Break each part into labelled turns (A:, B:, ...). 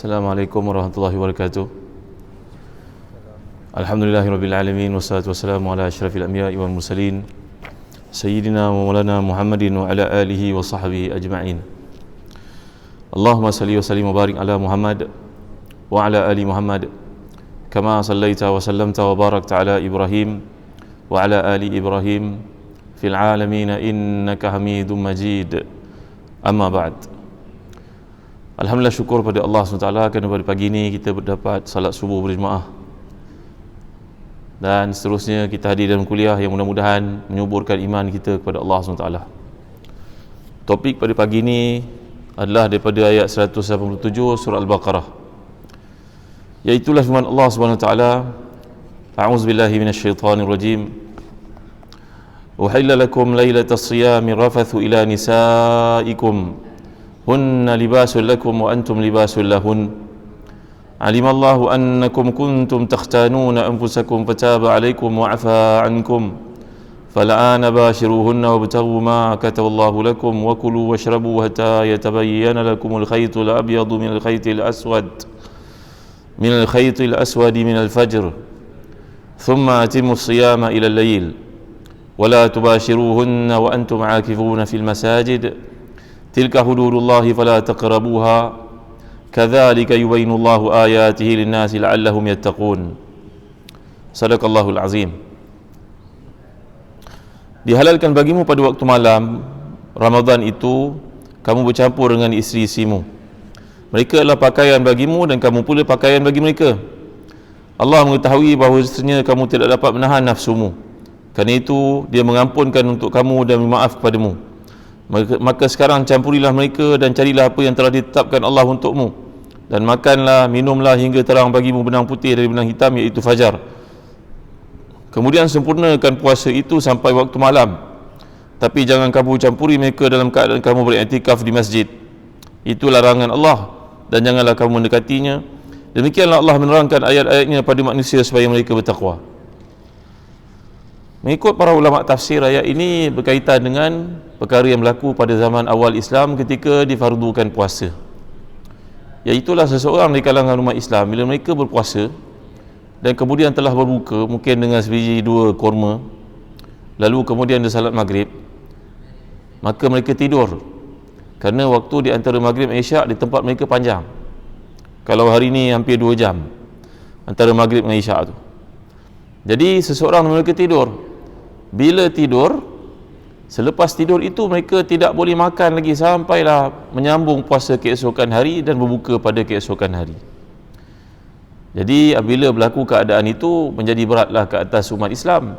A: Assalamualaikum warahmatullahi wabarakatuh. Alhamdulillahirabbil alamin wassalatu wassalamu ala asyrafil anbiya'i wal mursalin sayyidina wa maulana Muhammadin wa ala alihi wa sahbihi ajma'in. Allahumma salli wa sallim wa barik ala Muhammad wa ala ali Muhammad kama sallaita wa sallamta wa barakta ala Ibrahim wa ala ali Ibrahim fil alamin innaka Hamidum Majid. Amma ba'd. Alhamdulillah, syukur pada Allah SWT kerana pada pagi ini kita berdapat salat subuh berjemaah, dan seterusnya kita hadir dalam kuliah yang mudah-mudahan menyuburkan iman kita kepada Allah SWT. Topik pada pagi ini adalah daripada ayat 187 surah Al-Baqarah, iaitulah firman Allah SWT, A'udzubillahi minasyaitanirrajim. Uhilla lakum laylatas siyami rafathu ila nisaikum hunna libasul lakum wa antum libasul lahun. Alimallahu annakum kuntum takhtanuna anfusakum fataba alaikum wa afa ankum fal'ana bashiruhunna wabtaghu ma kataballahu lakum wa kulu washrabu hatta yatabayyana lakumul khaytul abyadu minal khaytil aswadi minal fajr thumma atimmu siyama ila al-layl wa la tubashiruhunna wa antum aakifuna fil masajid tilka hududullahi fala taqrabuha kadzalika yubayyinullahu ayatihi lin-nasi la'allahum yattaqun. Sadaqallahul azim. Dihalalkan bagimu pada waktu malam Ramadan itu kamu bercampur dengan isteri-isterimu. Mereka adalah pakaian bagimu dan kamu pula pakaian bagi mereka. Allah mengetahui bahawasanya kamu tidak dapat menahan nafsumu, kerana itu Dia mengampunkan untuk kamu dan maaf kepadamu. Maka sekarang campurilah mereka dan carilah apa yang telah ditetapkan Allah untukmu, dan makanlah, minumlah hingga terang bagimu benang putih dari benang hitam, iaitu fajar. Kemudian sempurnakan puasa itu sampai waktu malam, tapi jangan kamu campuri mereka dalam keadaan kamu beriktikaf di masjid. Itu larangan Allah, dan janganlah kamu mendekatinya. Demikianlah Allah menerangkan ayat-ayatnya pada manusia supaya mereka bertakwa. Mengikut para ulama tafsir, ayat ini berkaitan dengan perkara yang berlaku pada zaman awal Islam ketika difardukan puasa. Iaitulah seseorang di kalangan umat Islam, bila mereka berpuasa dan kemudian telah berbuka, mungkin dengan sebiji dua kurma, lalu kemudian dia salat maghrib, maka mereka tidur, kerana waktu di antara maghrib dan isyak di tempat mereka panjang. Kalau hari ini hampir 2 jam antara maghrib dan isyak tu. Jadi seseorang mereka tidur. Bila tidur, selepas tidur itu mereka tidak boleh makan lagi sampailah menyambung puasa keesokan hari dan berbuka pada keesokan hari. Jadi apabila berlaku keadaan itu, menjadi beratlah ke atas umat Islam,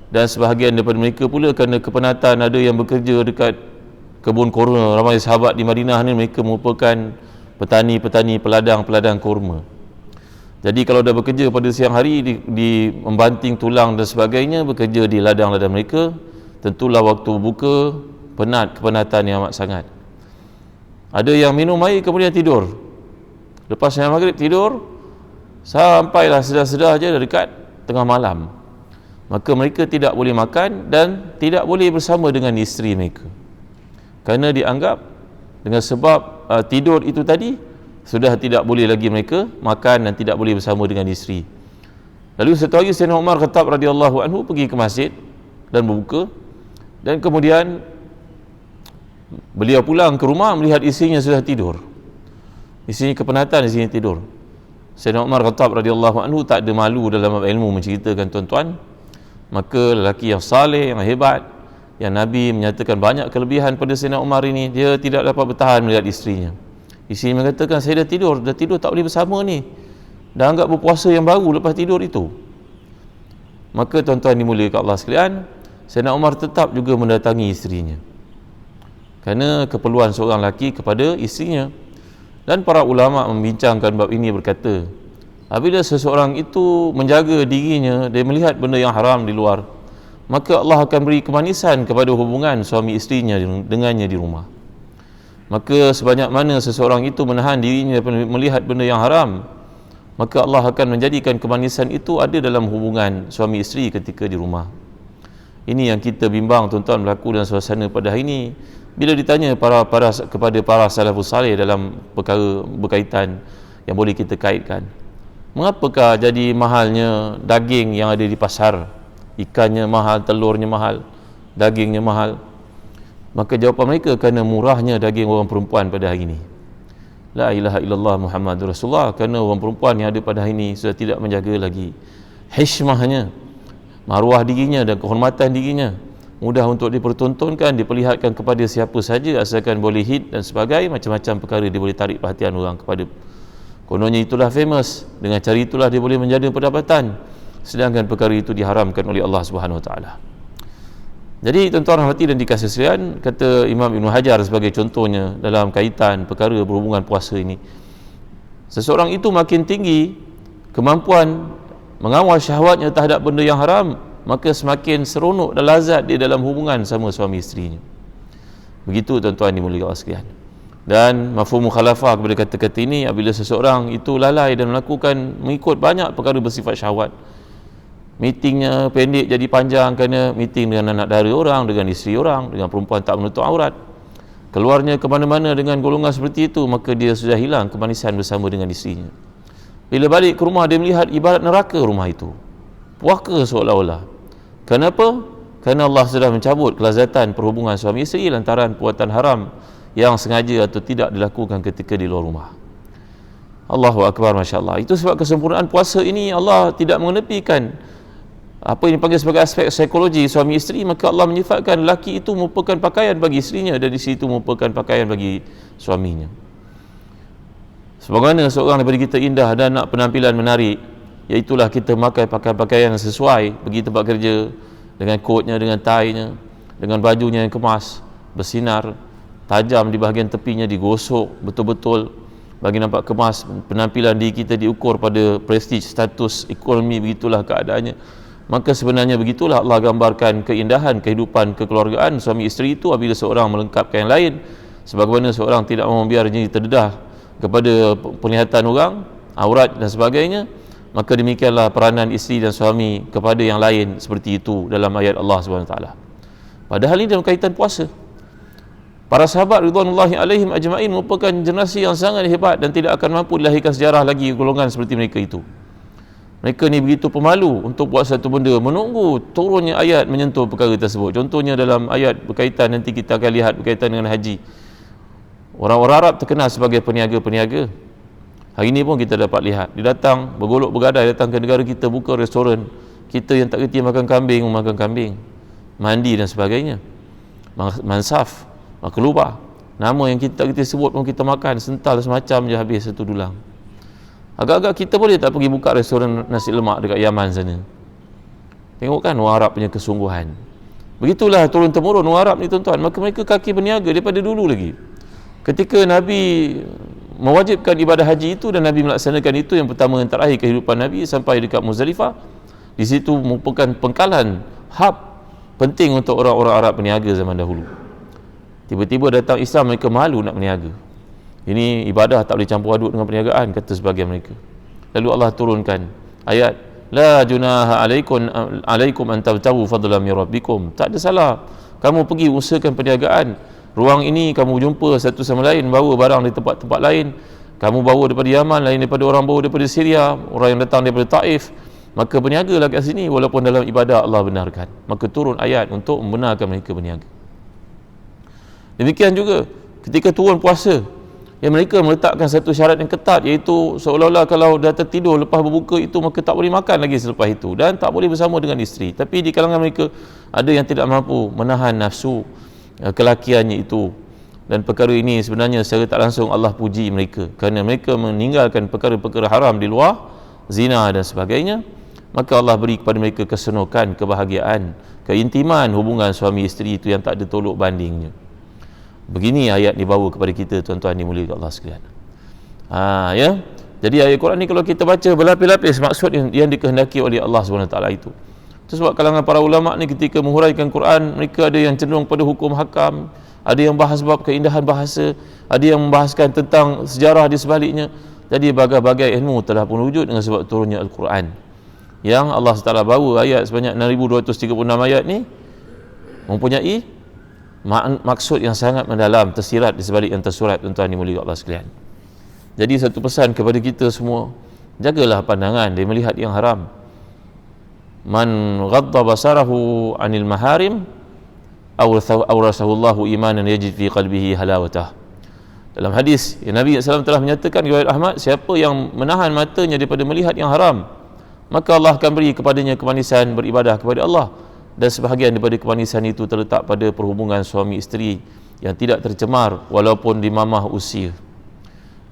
A: dan sebahagian daripada mereka pula kerana kepenatan ada yang bekerja dekat kebun kurma. Ramai sahabat di Madinah ni mereka merupakan petani-petani peladang kurma. Jadi kalau dah bekerja pada siang hari di membanting tulang dan sebagainya, bekerja di ladang-ladang mereka, tentulah waktu buka kepenatan yang amat sangat. Ada yang minum air kemudian tidur, lepas yang maghrib tidur sampailah sedar-sedar je dekat tengah malam. Maka mereka tidak boleh makan dan tidak boleh bersama dengan isteri mereka, kerana dianggap dengan sebab tidur itu tadi sudah tidak boleh lagi mereka makan dan tidak boleh bersama dengan isteri. Lalu satu hari Sayyidina Umar Khattab radhiyallahu anhu pergi ke masjid dan berbuka, dan kemudian beliau pulang ke rumah melihat isterinya sudah tidur. Isterinya kepenatan, isterinya tidur. Sayyidina Umar Khattab radhiyallahu anhu tak ada malu dalam ilmu menceritakan tuan-tuan. Maka lelaki yang saleh, yang hebat, yang Nabi menyatakan banyak kelebihan pada Sayyidina Umar ini, dia tidak dapat bertahan melihat isterinya. Isteri mengatakan, saya dah tidur tak boleh bersama ni, dah anggap berpuasa yang baru lepas tidur itu. Maka tuan-tuan dimuliakan Allah sekalian, Sayyidina Umar tetap juga mendatangi isterinya, kerana keperluan seorang lelaki kepada isterinya. Dan para ulama membincangkan bab ini, berkata, apabila seseorang itu menjaga dirinya dia melihat benda yang haram di luar, maka Allah akan beri kemanisan kepada hubungan suami isterinya dengannya di rumah. Maka sebanyak mana seseorang itu menahan dirinya daripada melihat benda yang haram, maka Allah akan menjadikan kemanisan itu ada dalam hubungan suami isteri ketika di rumah. Ini yang kita bimbang tuan-tuan berlaku dalam suasana pada hari ini. Bila ditanya kepada para salafus salih dalam perkara berkaitan yang boleh kita kaitkan. Mengapakah jadi mahalnya daging yang ada di pasar? Ikannya mahal, telurnya mahal, dagingnya mahal. Maka jawapan mereka, kerana murahnya daging orang perempuan pada hari ini. La ilaha illallah Muhammadur Rasulullah. Kerana orang perempuan yang ada pada hari ini sudah tidak menjaga lagi hishmahnya, maruah dirinya dan kehormatan dirinya. Mudah untuk dipertontonkan, diperlihatkan kepada siapa saja asalkan boleh hit dan sebagainya. Macam-macam perkara dia boleh tarik perhatian orang kepada. Kononnya itulah famous, dengan cara itulah dia boleh menjadi pendapatan, sedangkan perkara itu diharamkan oleh Allah Subhanahu Wa Taala. Jadi tuan-tuan rahmati dan dikasihi sekalian, kata Imam Ibn Hajar sebagai contohnya dalam kaitan perkara berhubungan puasa ini, seseorang itu makin tinggi kemampuan mengawal syahwatnya terhadap benda yang haram, maka semakin seronok dan lazat dia dalam hubungan sama suami isterinya. Begitu tuan-tuan dimuliakan Allah sekalian. Dan mafhum mukhalafah kepada kata-kata ini, apabila seseorang itu lalai dan melakukan mengikut banyak perkara bersifat syahwat, meetingnya pendek jadi panjang kerana meeting dengan anak dara orang, dengan isteri orang, dengan perempuan tak menutup aurat, keluarnya ke mana-mana dengan golongan seperti itu, maka dia sudah hilang kemanisan bersama dengan isterinya. Bila balik ke rumah, dia melihat ibarat neraka rumah itu, puaka seolah-olah. Kenapa? Kerana Allah sudah mencabut kelazatan perhubungan suami isteri lantaran perbuatan haram yang sengaja atau tidak dilakukan ketika di luar rumah. Allahu Akbar, Masya Allah. Itu sebab kesempurnaan puasa ini Allah tidak mengenepikan apa yang dipanggil sebagai aspek psikologi suami isteri, maka Allah menyifatkan lelaki itu merupakan pakaian bagi isterinya dan di situ merupakan pakaian bagi suaminya. Sebagaimana seorang daripada kita indah dan nak penampilan menarik, iaitulah kita pakai pakaian yang sesuai pergi tempat kerja, dengan kotnya, dengan tie-nya, dengan bajunya yang kemas, bersinar, tajam di bahagian tepinya, digosok betul-betul bagi nampak kemas. Penampilan diri kita diukur pada prestige, status ekonomi, begitulah keadaannya. Maka sebenarnya begitulah Allah gambarkan keindahan kehidupan kekeluargaan suami isteri itu apabila seorang melengkapkan yang lain. Sebagaimana seorang tidak mahu membiarnya terdedah kepada penglihatan orang, aurat dan sebagainya, maka demikianlah peranan isteri dan suami kepada yang lain seperti itu dalam ayat Allah SWT. Padahal ini dalam kaitan puasa, para sahabat ridwanullahi alaihim ajma'in merupakan generasi yang sangat hebat dan tidak akan mampu dilahirkan sejarah lagi golongan seperti mereka itu. Mereka ni begitu pemalu untuk buat satu benda, menunggu turunnya ayat menyentuh perkara tersebut. Contohnya dalam ayat berkaitan, nanti kita akan lihat berkaitan dengan haji. Orang-orang Arab terkenal sebagai peniaga-peniaga. Hari ini pun kita dapat lihat, dia datang bergolok bergadai, datang ke negara kita, buka restoran. Kita yang tak kerti makan kambing, makan kambing, mandi dan sebagainya, mansaf, maklubah, nama yang kita tak kerti sebut pun kita makan, sental semacam je habis satu dulang. Agak-agak kita boleh tak pergi buka restoran nasi lemak dekat Yaman sana? Tengok kan orang Arab punya kesungguhan. Begitulah turun-temurun orang Arab ni tuan-tuan. Maka mereka kaki berniaga daripada dulu lagi. Ketika Nabi mewajibkan ibadah haji itu dan Nabi melaksanakan itu, yang pertama yang terakhir kehidupan Nabi sampai dekat Muzdalifah, di situ merupakan pengkalan hub penting untuk orang-orang Arab berniaga zaman dahulu. Tiba-tiba datang Islam, mereka malu nak berniaga. Ini ibadah tak boleh campur aduk dengan perniagaan, kata sebagian mereka. Lalu Allah turunkan ayat, la junaha alaikum an tabtagu fadlan min rabbikum. Tak ada salah kamu pergi usahakan perniagaan. Ruang ini kamu jumpa satu sama lain bawa barang dari tempat-tempat lain. Kamu bawa daripada Yaman, lain daripada orang bawa daripada Syria, orang yang datang daripada Taif. Maka berniagalah kat sini walaupun dalam ibadah Allah benarkan. Maka turun ayat untuk membenarkan mereka berniaga. Demikian juga ketika turun puasa, yang mereka meletakkan satu syarat yang ketat, iaitu seolah-olah kalau dah tertidur lepas berbuka itu, maka tak boleh makan lagi selepas itu dan tak boleh bersama dengan isteri. Tapi di kalangan mereka ada yang tidak mampu menahan nafsu kelakiannya itu, dan perkara ini sebenarnya secara tak langsung Allah puji mereka kerana mereka meninggalkan perkara-perkara haram di luar, zina dan sebagainya. Maka Allah beri kepada mereka kesenukan, kebahagiaan, keintiman hubungan suami isteri itu yang tak ada tolok bandingnya. Begini ayat dibawa kepada kita tuan-tuan dimuliakan Allah sekalian. Ya. Jadi ayat Quran ni kalau kita baca berlapis-lapis maksud yang dikehendaki oleh Allah SWT itu. Itu sebab kalangan para ulama ni ketika menghuraikan Quran, mereka ada yang cenderung pada hukum hakam, ada yang bahas bab keindahan bahasa, ada yang membahaskan tentang sejarah di sebaliknya. Jadi bagai-bagai ilmu telah pun wujud dengan sebab turunnya Al-Quran. Yang Allah SWT bawa ayat sebanyak 6,236 ayat ni mempunyai maksud yang sangat mendalam tersirat di sebalik yang tersurat tuan-tuan dimuliakan Allah sekalian. Jadi satu pesan kepada kita semua, jagalah pandangan dia melihat yang haram. Man ghadda basarahu anil maharim awrasahullahu imanan yajid fi qalbihi halawatah. Dalam hadis Nabi SAW telah menyatakan riwayat Ahmad, siapa yang menahan matanya daripada melihat yang haram, maka Allah akan beri kepadanya kemanisan beribadah kepada Allah, dan sebahagian daripada kemanisan itu terletak pada perhubungan suami isteri yang tidak tercemar walaupun di mamah usia.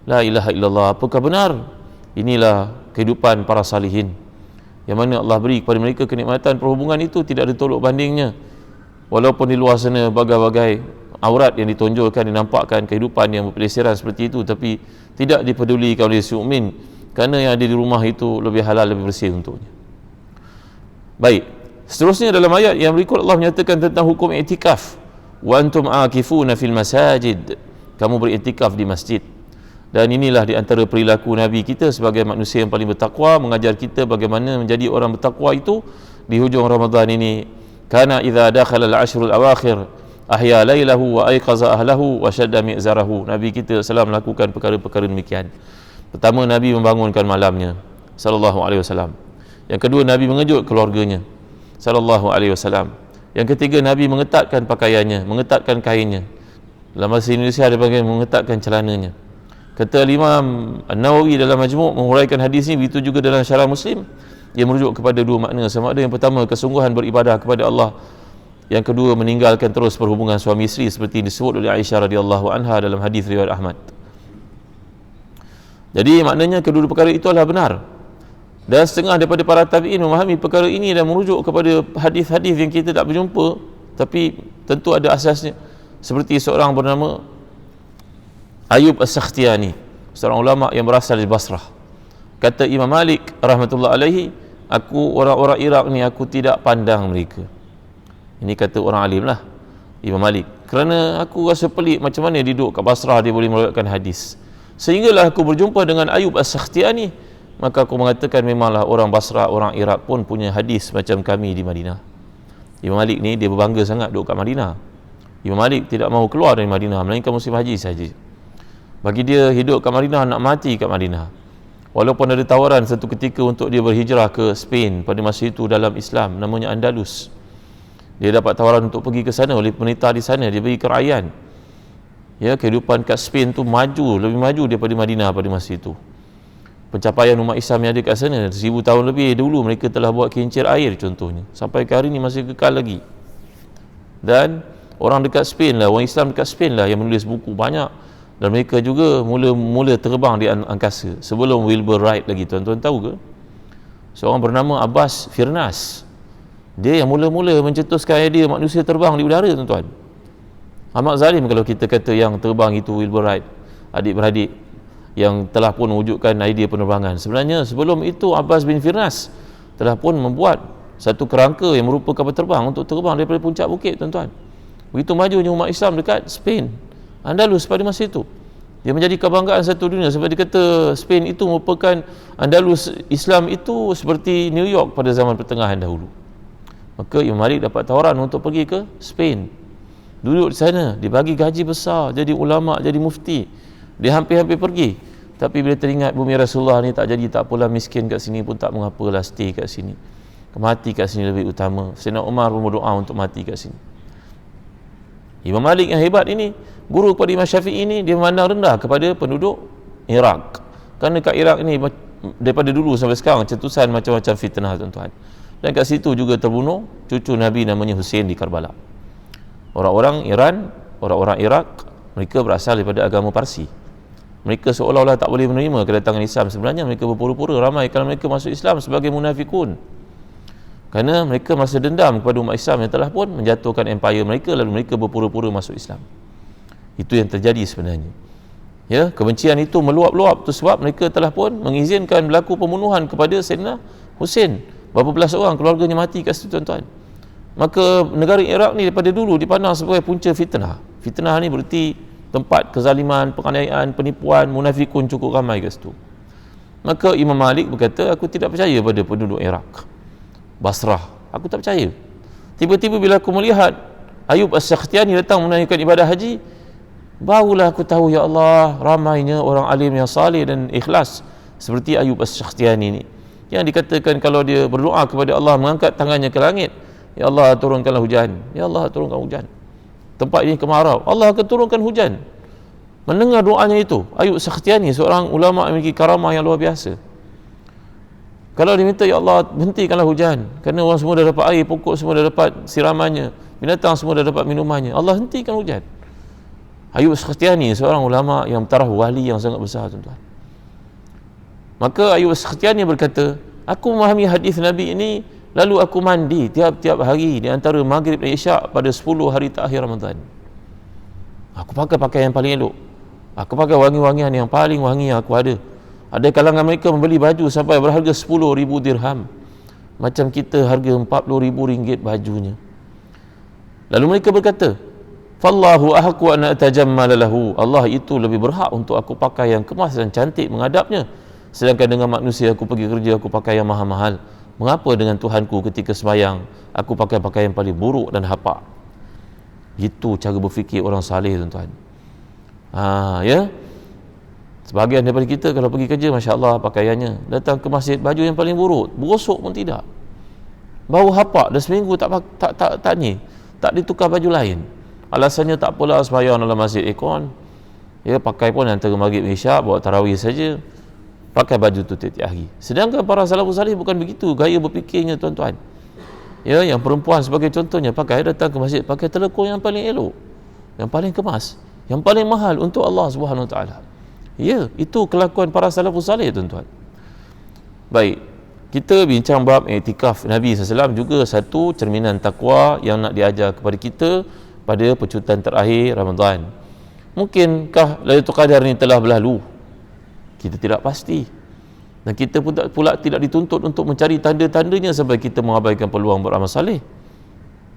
A: La ilaha illallah. Apakah benar? Inilah kehidupan para salihin, yang mana Allah beri kepada mereka kenikmatan perhubungan itu tidak ada tolok bandingnya. Walaupun di luar sana bagai-bagai aurat yang ditonjolkan, dinampakkan kehidupan yang berpelesiran seperti itu, tapi tidak dipedulikan oleh si mukmin, kerana yang ada di rumah itu lebih halal, lebih bersih untuknya. Baik, seterusnya dalam ayat yang berikut Allah menyatakan tentang hukum i'tikaf. Wa antum akifuna fil masajid, kamu beriktikaf di masjid. Dan inilah di antara perilaku Nabi kita sebagai manusia yang paling bertakwa, mengajar kita bagaimana menjadi orang bertakwa itu di hujung Ramadan ini. Kana idza dakhala al-ashrul awakhir ahya lailahu wa ayqaza ahlahu wa shadda mi'zarahu. Nabi kita SAW melakukan perkara-perkara demikian. Pertama, Nabi membangunkan malamnya sallallahu alaihi wasallam. Yang kedua, Nabi mengejut keluarganya sallallahu alaihi wasallam. Yang ketiga, Nabi mengetatkan pakaiannya, mengetatkan kainnya. Dalam bahasa Indonesia ada panggil mengetatkan celananya. Kata Imam An-Nawawi dalam Majmu' menghuraikan hadis ini, begitu juga dalam Syarah Muslim, ia merujuk kepada dua makna. Sama ada yang pertama, kesungguhan beribadah kepada Allah. Yang kedua, meninggalkan terus perhubungan suami isteri seperti disebut oleh Aisyah radhiyallahu anha dalam hadis riwayat Ahmad. Jadi maknanya kedua perkara itu adalah benar. Dan setengah daripada para tabi'in memahami perkara ini dan merujuk kepada hadis-hadis yang kita tak berjumpa, tapi tentu ada asasnya. Seperti seorang bernama Ayub As-Sakhtiyani, seorang ulama yang berasal dari Basrah. Kata Imam Malik rahmatullah alaihi, aku orang-orang Iraq ni aku tidak pandang mereka. Ini kata orang alim lah, Imam Malik. Kerana aku rasa pelik macam mana dia duduk kat Basrah, dia boleh meriwayatkan hadis. Sehinggalah aku berjumpa dengan Ayub As-Sakhtiyani, maka aku mengatakan memanglah orang Basrah, orang Iraq pun punya hadis macam kami di Madinah. Imam Malik ni dia berbangga sangat duduk kat Madinah. Imam Malik tidak mahu keluar dari Madinah, melainkan musim haji saja. Bagi dia hidup kat Madinah, nak mati kat Madinah. Walaupun ada tawaran satu ketika untuk dia berhijrah ke Spain pada masa itu dalam Islam, namanya Andalus. Dia dapat tawaran untuk pergi ke sana oleh pemerintah di sana, dia pergi ke Rayyan. Ya, kehidupan kat Spain tu maju, lebih maju daripada Madinah pada masa itu. Pencapaian umat Islam yang ada kat sana 1000 tahun lebih dulu mereka telah buat kincir air contohnya. Sampai ke hari ini masih kekal lagi. Dan orang dekat Spain lah, orang Islam dekat Spain lah yang menulis buku banyak. Dan mereka juga mula terbang di angkasa sebelum Wilbur Wright lagi. Tuan-tuan tahu ke? Seorang bernama Abbas Firnas, dia yang mula-mula mencetuskan idea manusia terbang di udara, tuan-tuan. Amat zalim kalau kita kata yang terbang itu Wilbur Wright, adik-beradik yang telah pun mewujudkan idea penerbangan. Sebenarnya sebelum itu Abbas bin Firnas telah pun membuat satu kerangka yang merupakan kapal terbang untuk terbang daripada puncak bukit, tuan-tuan. Begitu majunya umat Islam dekat Spain, Andalus pada masa itu, dia menjadi kebanggaan satu dunia. Sebab dia kata Spain itu merupakan Andalus Islam itu seperti New York pada zaman pertengahan dahulu. Maka Imam Malik dapat tawaran untuk pergi ke Spain, duduk di sana, dibagi gaji besar, jadi ulama, jadi mufti. Dia hampir-hampir pergi, tapi bila teringat bumi Rasulullah ni tak jadi, tak apalah, miskin kat sini pun tak mengapalah, stay kat sini, mati kat sini lebih utama. Sayyidina Umar pun berdoa untuk mati kat sini. Imam Malik yang hebat ini, guru kepada Imam Syafi'i ini, dia memandang rendah kepada penduduk Iraq. Kerana kat Iraq ini daripada dulu sampai sekarang cetusan macam-macam fitnah, tuan-tuan. Dan kat situ juga terbunuh cucu Nabi namanya Hussein di Karbala. Orang-orang Iran, orang-orang Iraq, mereka berasal daripada agama Parsi. Mereka seolah-olah tak boleh menerima kedatangan Islam. Sebenarnya mereka berpura-pura ramai kalau mereka masuk Islam sebagai munafikun. Kerana mereka masih dendam kepada umat Islam yang telah pun menjatuhkan empire mereka, lalu mereka berpura-pura masuk Islam. Itu yang terjadi sebenarnya. Ya, kebencian itu meluap-luap tu sebab mereka telah pun mengizinkan berlaku pembunuhan kepada Sayyidina Hussein. Berapa belas orang keluarganya mati kat situ, tuan-tuan. Maka negara Iraq ni daripada dulu dipandang sebagai punca fitnah. Fitnah ni berarti tempat kezaliman, penganiayaan, penipuan, munafikun cukup ramai kat situ. Maka Imam Malik berkata, aku tidak percaya pada penduduk Iraq, Basrah, aku tak percaya. Tiba-tiba bila aku melihat Ayub As-Sakhtiyani datang menunaikan ibadah haji, Barulah aku tahu, ya Allah, ramainya orang alim yang saleh dan ikhlas seperti Ayub As-Sakhtiyani ni, yang dikatakan kalau dia berdoa kepada Allah, mengangkat tangannya ke langit, ya Allah turunkanlah hujan, ya Allah turunkan hujan, tempat ini kemarau, Allah akan turunkan hujan. Mendengar doanya itu, Ayub As-Sakhtiyani seorang ulama yang memiliki karamah yang luar biasa. Kalau dia minta, ya Allah hentikanlah hujan, kerana orang semua dah dapat air, pokok semua dah dapat siramannya, binatang semua dah dapat minumannya, Allah hentikan hujan. Ayub As-Sakhtiyani seorang ulama yang taraf wali yang sangat besar, tuan-tuan. Maka Ayub As-Sakhtiyani berkata, aku memahami hadis Nabi ini, lalu aku mandi tiap-tiap hari di antara maghrib dan isyak pada 10 hari terakhir Ramadan. Aku pakai pakaian yang paling elok, aku pakai wangi-wangian yang paling wangi yang aku ada. Ada kalangan mereka membeli baju sampai berharga 10,000 dirham, macam kita harga 40,000 ringgit bajunya. Lalu mereka berkata, fallahu ahqqu an atajammala lahu, Allah itu lebih berhak untuk aku pakai yang kemas dan cantik menghadapnya, sedangkan dengan manusia aku pergi kerja aku pakai yang mahal-mahal. Mengapa dengan Tuhanku ketika sembahyang aku pakai pakaian yang paling buruk dan hapak? Itu cara berfikir orang saleh, tuan-tuan. Ya, sebahagian daripada kita kalau pergi kerja, masya-Allah pakaiannya, datang ke masjid baju yang paling buruk, berosok pun tidak, bau hapak, dah seminggu tak ditukar baju lain. Alasannya tak apalah, sembahyang dalam masjid aircon, ya pakai pun antara maghrib isyak, buat tarawih saja, pakai baju tu tiap-tiap hari. Sedangkan para salafus salih bukan begitu gaya berfikirnya, tuan-tuan. Ya, yang perempuan sebagai contohnya, datang ke masjid pakai telekung yang paling elok, yang paling kemas, yang paling mahal untuk Allah Subhanahu Wa Taala. Ya, itu kelakuan para salafus salih, tuan-tuan. Baik, kita bincang bab iktikaf Nabi SAW, juga satu cerminan takwa yang nak diajar kepada kita pada pecutan terakhir Ramadan. Mungkinkah Lailatul Qadar ni telah berlalu? Kita tidak pasti, dan kita pula tidak dituntut untuk mencari tanda-tandanya sampai kita mengabaikan peluang beramal saleh.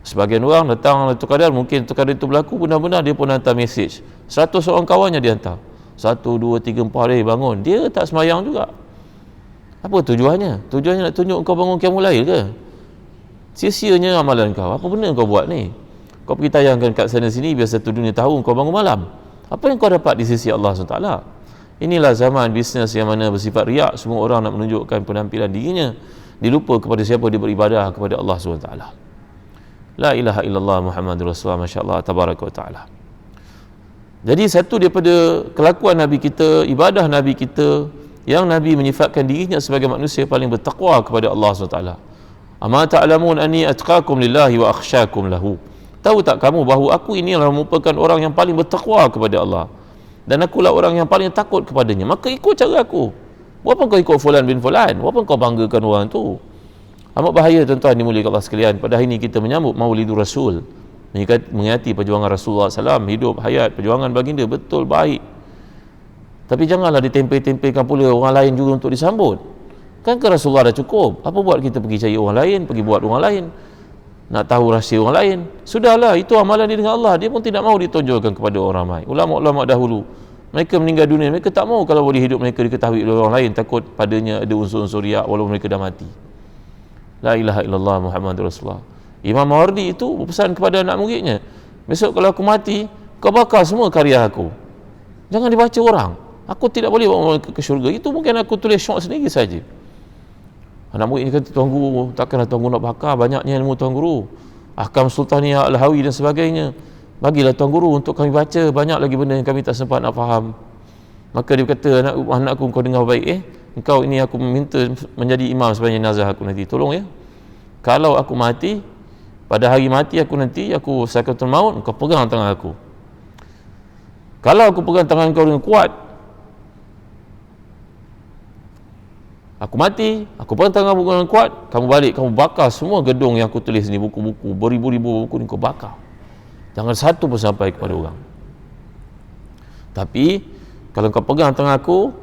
A: Sebagian orang datang Lailatul Qadar, mungkin Lailatul Qadar itu berlaku, benar-benar dia pun hantar mesej, 100 orang kawannya dia hantar, 1, 2, 3, 4 bangun, dia tak semayang juga. Apa tujuannya? Tujuannya nak tunjuk kau bangun qiyamul lail ke? Sia-sianya amalan kau. Apa benda kau buat ni? Kau pergi tayangkan kat sana sini biar satu dunia tahu kau bangun malam. Apa yang kau dapat di sisi Allah SWT? Inilah zaman bisnes yang mana bersifat riak, semua orang nak menunjukkan penampilan dirinya, dilupa kepada siapa dia beribadah, kepada Allah SWT. La ilaha illallah Muhammadur Rasulullah, masya-Allah, tabaraka wa ta'ala. Jadi satu daripada kelakuan Nabi kita, ibadah Nabi kita, yang Nabi menyifatkan dirinya sebagai manusia paling bertakwa kepada Allah SWT. Ama ta'lamun anni atqakum lillahi wa akhsyakum lahu. Tahu tak kamu bahawa aku ini adalah merupakan orang yang paling bertakwa kepada Allah, dan akulah orang yang paling takut kepadanya. Maka ikut cara aku. Buat apa kau ikut fulan bin fulan? Buat apa kau banggakan orang tu? Amat bahaya, tuan-tuan dimuliakan Allah sekalian. Pada hari ini kita menyambut Maulidur Rasul, mengingati perjuangan Rasulullah SAW, hidup hayat perjuangan baginda, betul baik. Tapi janganlah ditempel-tempelkan pula orang lain juga untuk disambut. Kan ke Rasulullah dah cukup. Apa buat kita pergi cari orang lain, pergi buat orang lain, nak tahu rahsia orang lain? Sudahlah, itu amalan dia dengan Allah. Dia pun tidak mahu ditonjolkan kepada orang ramai. Ulama-ulama dahulu, mereka meninggal dunia, mereka tak mahu kalau boleh hidup mereka diketahui oleh orang lain, takut padanya ada unsur-unsur riak walaupun mereka dah mati. La ilaha illallah Muhammadur Rasulullah. Imam Mawardi itu berpesan kepada anak muridnya, besok kalau aku mati, kau bakar semua karya aku, jangan dibaca orang. Aku tidak boleh bawa mereka ke syurga. Itu mungkin aku tulis syok sendiri saja. Anak murid ini kata, Tuan Guru, takkanlah Tuan Guru nak bakar banyaknya ilmu Tuan Guru, Ahkam Sultaniyah Al-Hawi dan sebagainya. Bagilah Tuan Guru untuk kami baca, banyak lagi benda yang kami tak sempat nak faham. Maka dia kata, anakku, kau dengar baik, engkau ini aku minta menjadi imam sebagai jenazah aku nanti. Tolong ya, kalau aku mati, pada hari mati aku nanti, aku sakaratul maut, kau pegang tangan aku. Kalau aku pegang tangan kau dengan kuat, aku mati, aku pegang tangan aku dengan kuat, kamu balik, kamu bakar semua gedung yang aku tulis ni, buku-buku, beribu-ribu buku ni kau bakar. Jangan satu pun sampai kepada orang. Tapi kalau kau pegang tangan aku,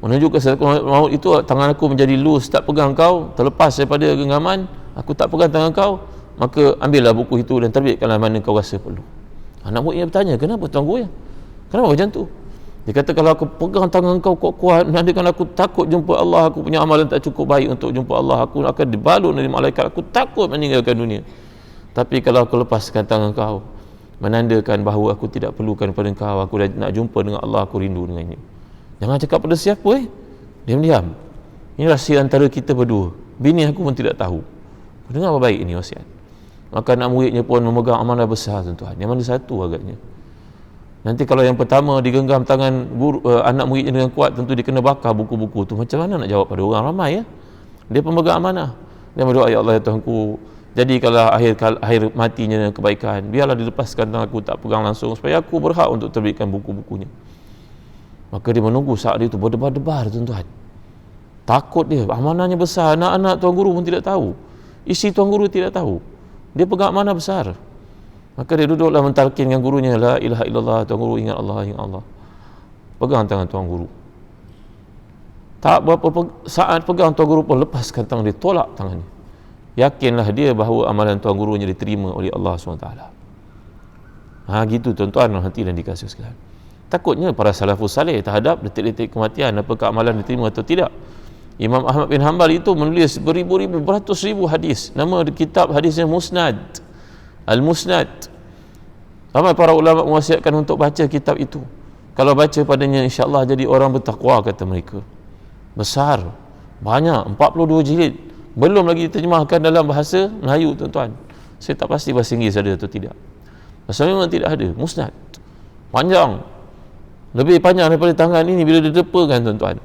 A: menunjukkan sakaratul maut itu, tangan aku menjadi loose, tak pegang kau, terlepas daripada genggaman, aku tak pegang tangan kau, maka ambillah buku itu dan terbitkanlah mana kau rasa perlu. Anak murid bertanya, kenapa Tuan Guru ya? Kenapa macam tu? Dia kata, kalau aku pegang tangan kau kuat-kuat, menandakan aku takut jumpa Allah, aku punya amalan tak cukup baik untuk jumpa Allah, aku akan dibalut dari malaikat, aku takut meninggalkan dunia. Tapi kalau aku lepaskan tangan kau, menandakan bahawa aku tidak perlukan pada engkau, aku dah nak jumpa dengan Allah, aku rindu dengannya. Jangan cakap pada siapa, diam-diam. Ini rahsia antara kita berdua. Bini aku pun tidak tahu. Dengar apa baik ini wasiat. Maka anak muridnya pun memegang amanah besar, tuan-tuan. Yang mana satu agaknya. Nanti kalau yang pertama digenggam tangan anak muridnya dengan kuat, tentu dia kena bakar buku-buku tu. Macam mana nak jawab pada orang ramai, ya? Dia pemegang amanah. Dia berdoa, ya Allah, ya Tuhanku, jadi kalau akhir matinya dengan kebaikan, biarlah dilepaskan tangan aku, tak pegang langsung, supaya aku berhak untuk terbitkan buku-bukunya. Maka dia menunggu saat dia tu berdebar-debar, tuan-tuan. Takut dia, amanahnya besar. Anak-anak Tuan Guru pun tidak tahu, isi Tuan Guru tidak tahu. Dia pegang amanah besar. Maka dia duduklah mentalkinkan gurunya, la ilaha illallah, Tuan Guru, ingat Allah, ingat Allah. Pegang tangan Tuan Guru. Tak berapa saat pegang, Tuan Guru pun lepaskan tangan dia, tolak tangannya. Yakinlah dia bahawa amalan Tuan Gurunya diterima oleh Allah SWT. Gitu tuan-tuan, hati dan dikasih sekalian. Takutnya para salafus salih terhadap detik-detik kematian, apakah amalan diterima atau tidak. Imam Ahmad bin Hanbal itu menulis beribu-ribu, beratus ribu hadis. Nama kitab hadisnya Musnad, Al-Musnad. Ramai para ulama mewasiatkan untuk baca kitab itu. Kalau baca padanya, insya-Allah jadi orang bertakwa, kata mereka. Besar, banyak, 42 jilid. Belum lagi diterjemahkan dalam bahasa Melayu, tuan-tuan. Saya tak pasti bahasa Inggeris ada atau tidak. Bahasa memang tidak ada. Musnad, panjang, lebih panjang daripada tangan ini bila didepakan, tuan-tuan.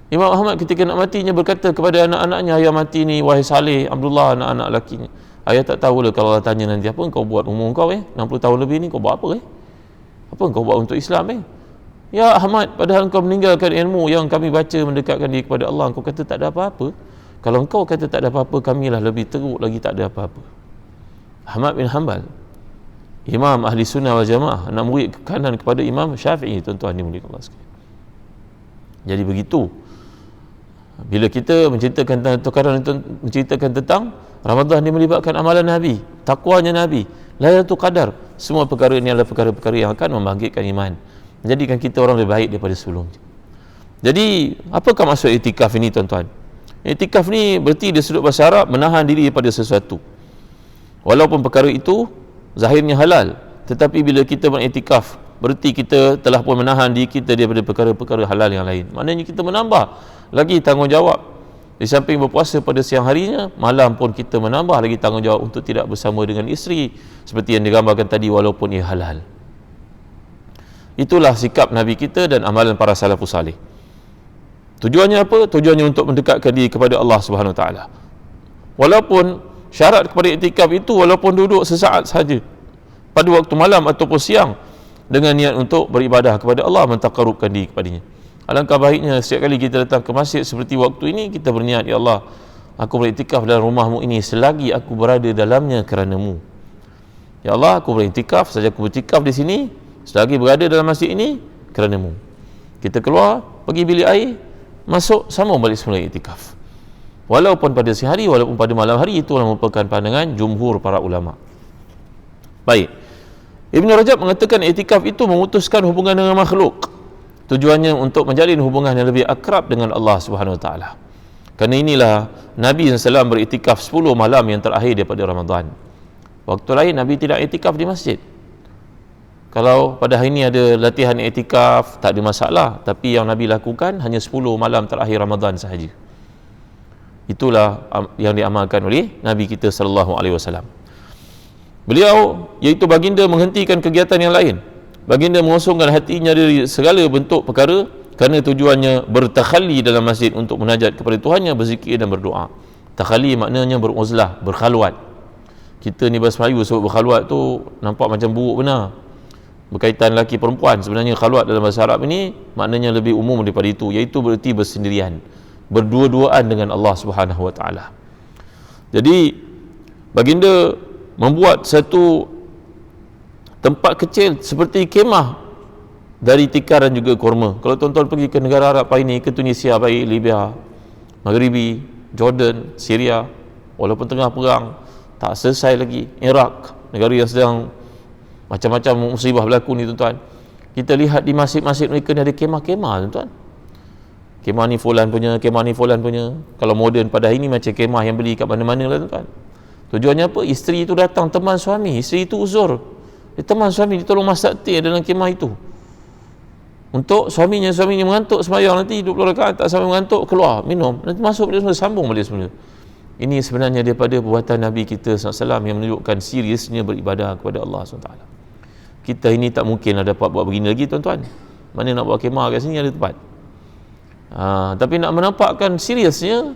A: Imam Ahmad ketika nak matinya berkata kepada anak-anaknya, ayah mati ni, wahai Saleh, Abdullah, anak-anak lakinya, ayah tak tahulah kalau Allah tanya nanti, apa engkau buat umur kau 60 tahun lebih ni, kau buat apa apa engkau buat untuk Islam Ya Ahmad, padahal engkau meninggalkan ilmu yang kami baca mendekatkan diri kepada Allah, engkau kata tak ada apa-apa. Kalau engkau kata tak ada apa-apa, kamilah lebih teruk lagi tak ada apa-apa. Ahmad bin Hanbal, Imam Ahli Sunnah wal Jamaah, anak murid kanan kepada Imam Syafi'i, tuan-tuan dimuliakan Allah sekalian. Jadi begitu, bila kita menceritakan tentang Ramadan, dia melibatkan amalan Nabi, takwanya Nabi, Lailatul Qadar. Semua perkara ini adalah perkara-perkara yang akan membangkitkan iman, menjadikan kita orang lebih baik daripada sebelumnya. Jadi, apakah maksud iktikaf ini, tuan-tuan? Iktikaf ni berarti dari sudut bahasa Arab menahan diri daripada sesuatu. Walaupun perkara itu zahirnya halal, tetapi bila kita beriktikaf, berarti kita telah pun menahan diri kita daripada perkara-perkara halal yang lain. Maknanya kita menambah lagi tanggungjawab. Di samping berpuasa pada siang harinya, malam pun kita menambah lagi tanggungjawab untuk tidak bersama dengan isteri, seperti yang digambarkan tadi, walaupun ia halal. Itulah sikap Nabi kita dan amalan para salafus salih. Tujuannya apa? Tujuannya untuk mendekatkan diri kepada Allah Subhanahu Wa Taala. Walaupun syarat kepada iktikaf itu, walaupun duduk sesaat saja pada waktu malam ataupun siang, dengan niat untuk beribadah kepada Allah, mentaqarrubkan diri kepadanya. Alangkah baiknya setiap kali kita datang ke masjid seperti waktu ini, kita berniat, ya Allah, aku beriktikaf dalam rumahmu ini selagi aku berada dalamnya kerana-Mu. Ya Allah, aku beriktikaf, saja aku beriktikaf di sini selagi berada dalam masjid ini kerana-Mu. Kita keluar, pergi bilik air, masuk, sama balik semula iktikaf. Walaupun pada siang hari, walaupun pada malam hari, itulah merupakan pandangan jumhur para ulama. Baik, Ibn Rajab mengatakan iktikaf itu memutuskan hubungan dengan makhluk. Tujuannya untuk menjalin hubungan yang lebih akrab dengan Allah Subhanahu Wa Taala. Kerana inilah Nabi SAW beriktikaf 10 malam yang terakhir daripada Ramadan. Waktu lain Nabi tidak iktikaf di masjid. Kalau pada hari ini ada latihan iktikaf, tak ada masalah. Tapi yang Nabi lakukan hanya 10 malam terakhir Ramadan sahaja. Itulah yang diamalkan oleh Nabi kita SAW. Beliau, iaitu baginda, menghentikan kegiatan yang lain. Baginda mengosongkan hatinya dari segala bentuk perkara, kerana tujuannya bertakhalli dalam masjid untuk munajat kepada Tuhannya, berzikir dan berdoa. Takhalli maknanya beruzlah, berkhalwat. Kita ni bahasa Melayu sebut berkhalwat tu nampak macam buruk benar, berkaitan lelaki perempuan. Sebenarnya khalwat dalam bahasa Arab ini maknanya lebih umum daripada itu, iaitu bererti bersendirian, berdua-duaan dengan Allah Subhanahu Wa Taala. Jadi baginda membuat satu tempat kecil seperti kemah dari tikar dan juga kurma. Kalau tuan-tuan pergi ke negara Arab ini, ke Tunisia baik, Libya, Maghribi, Jordan, Syria, walaupun tengah perang, tak selesai lagi, Iraq, negara yang sedang macam-macam musibah berlaku ni, tuan-tuan, kita lihat di masjid-masjid mereka ni ada kemah-kemah, tuan-tuan. Kemah ni fulan punya, kemah ni fulan punya. Kalau moden pada hari ni macam kemah yang beli kat mana-mana lah, tuan-tuan. Tujuannya apa? Isteri itu datang teman suami, isteri itu uzur, Dia teman suami, dia tolong masak teh dalam kemah itu. Untuk suaminya mengantuk sembahyang, nanti 20 rakaat tak sampai mengantuk, keluar minum, nanti masuk balik semula, sambung balik semula. Ini sebenarnya daripada perbuatan Nabi kita SAW yang menunjukkan seriusnya beribadah kepada Allah SWT. Kita ini tak mungkinlah dapat buat begini lagi, tuan-tuan. Mana nak buat kemah kat sini ada tempat. Tapi nak menampakkan seriusnya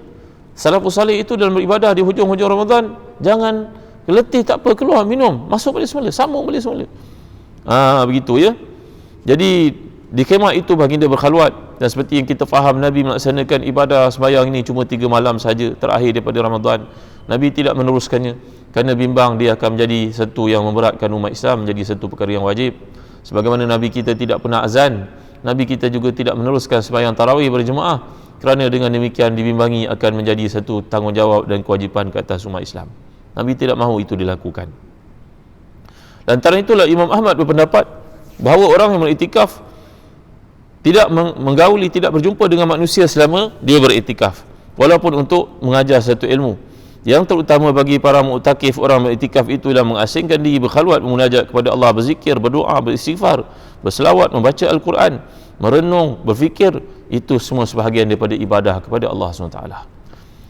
A: salafus salih itu dalam beribadah di hujung-hujung Ramadan, jangan letih tak apa, keluar minum, masuk balik semula, sambung balik semula. Begitu ya. Jadi di kemah itu baginda berkhalwat, dan seperti yang kita faham, Nabi melaksanakan ibadah sembahyang ini cuma 3 malam saja terakhir daripada Ramadan. Nabi tidak meneruskannya kerana bimbang dia akan menjadi satu yang memberatkan umat Islam, menjadi satu perkara yang wajib. Sebagaimana Nabi kita tidak pernah azan, Nabi kita juga tidak meneruskan sembahyang tarawih berjemaah kerana dengan demikian dibimbangi akan menjadi satu tanggungjawab dan kewajipan ke atas umat Islam. Nabi tidak mahu itu dilakukan. Lantaran itulah Imam Ahmad berpendapat bahawa orang yang beriktikaf tidak menggauli, tidak berjumpa dengan manusia selama dia beriktikaf, walaupun untuk mengajar satu ilmu. Yang terutama bagi para mu'takif, orang beriktikaf itu adalah mengasingkan diri, berkhalwat, memunajat kepada Allah, berzikir, berdoa, beristighfar, berselawat, membaca Al-Quran, merenung, berfikir. Itu semua sebahagian daripada ibadah kepada Allah SWT.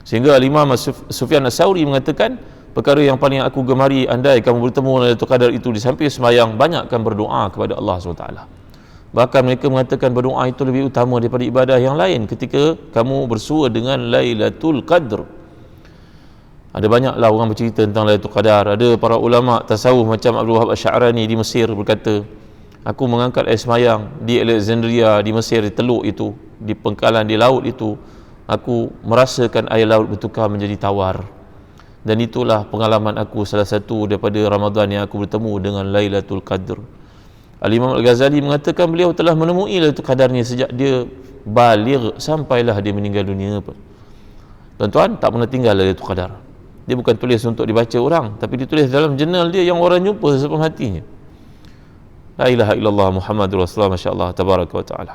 A: Sehingga Imam Sufyan As-Sauri mengatakan, perkara yang paling aku gemari andai kamu bertemu Lailatul Qadar itu di samping sembahyang, banyakkan berdoa kepada Allah SWT. Bahkan mereka mengatakan berdoa itu lebih utama daripada ibadah yang lain ketika kamu bersua dengan Lailatul Qadr. Ada banyaklah orang bercerita tentang Lailatul Qadar. Ada para ulama tasawuf macam Abdul Wahab Asy'arani di Mesir berkata, aku mengangkat air semayang di Alexandria di Mesir, di teluk itu, di pengkalan di laut itu, aku merasakan air laut bertukar menjadi tawar. Dan itulah pengalaman aku salah satu daripada Ramadan yang aku bertemu dengan Lailatul Qadr. Al-Imam Al-Ghazali mengatakan beliau telah menemui Lailatul Qadarnya sejak dia baligh sampailah dia meninggal dunia. Tuan-tuan, tak pernah tinggal Lailatul Qadar. Dia bukan tulis untuk dibaca orang, tapi ditulis dalam jurnal dia yang orang jumpa sebelum hatinya. La ilaha illallah Muhammadur Rasulullah, masya-Allah, tabaraka wa taala.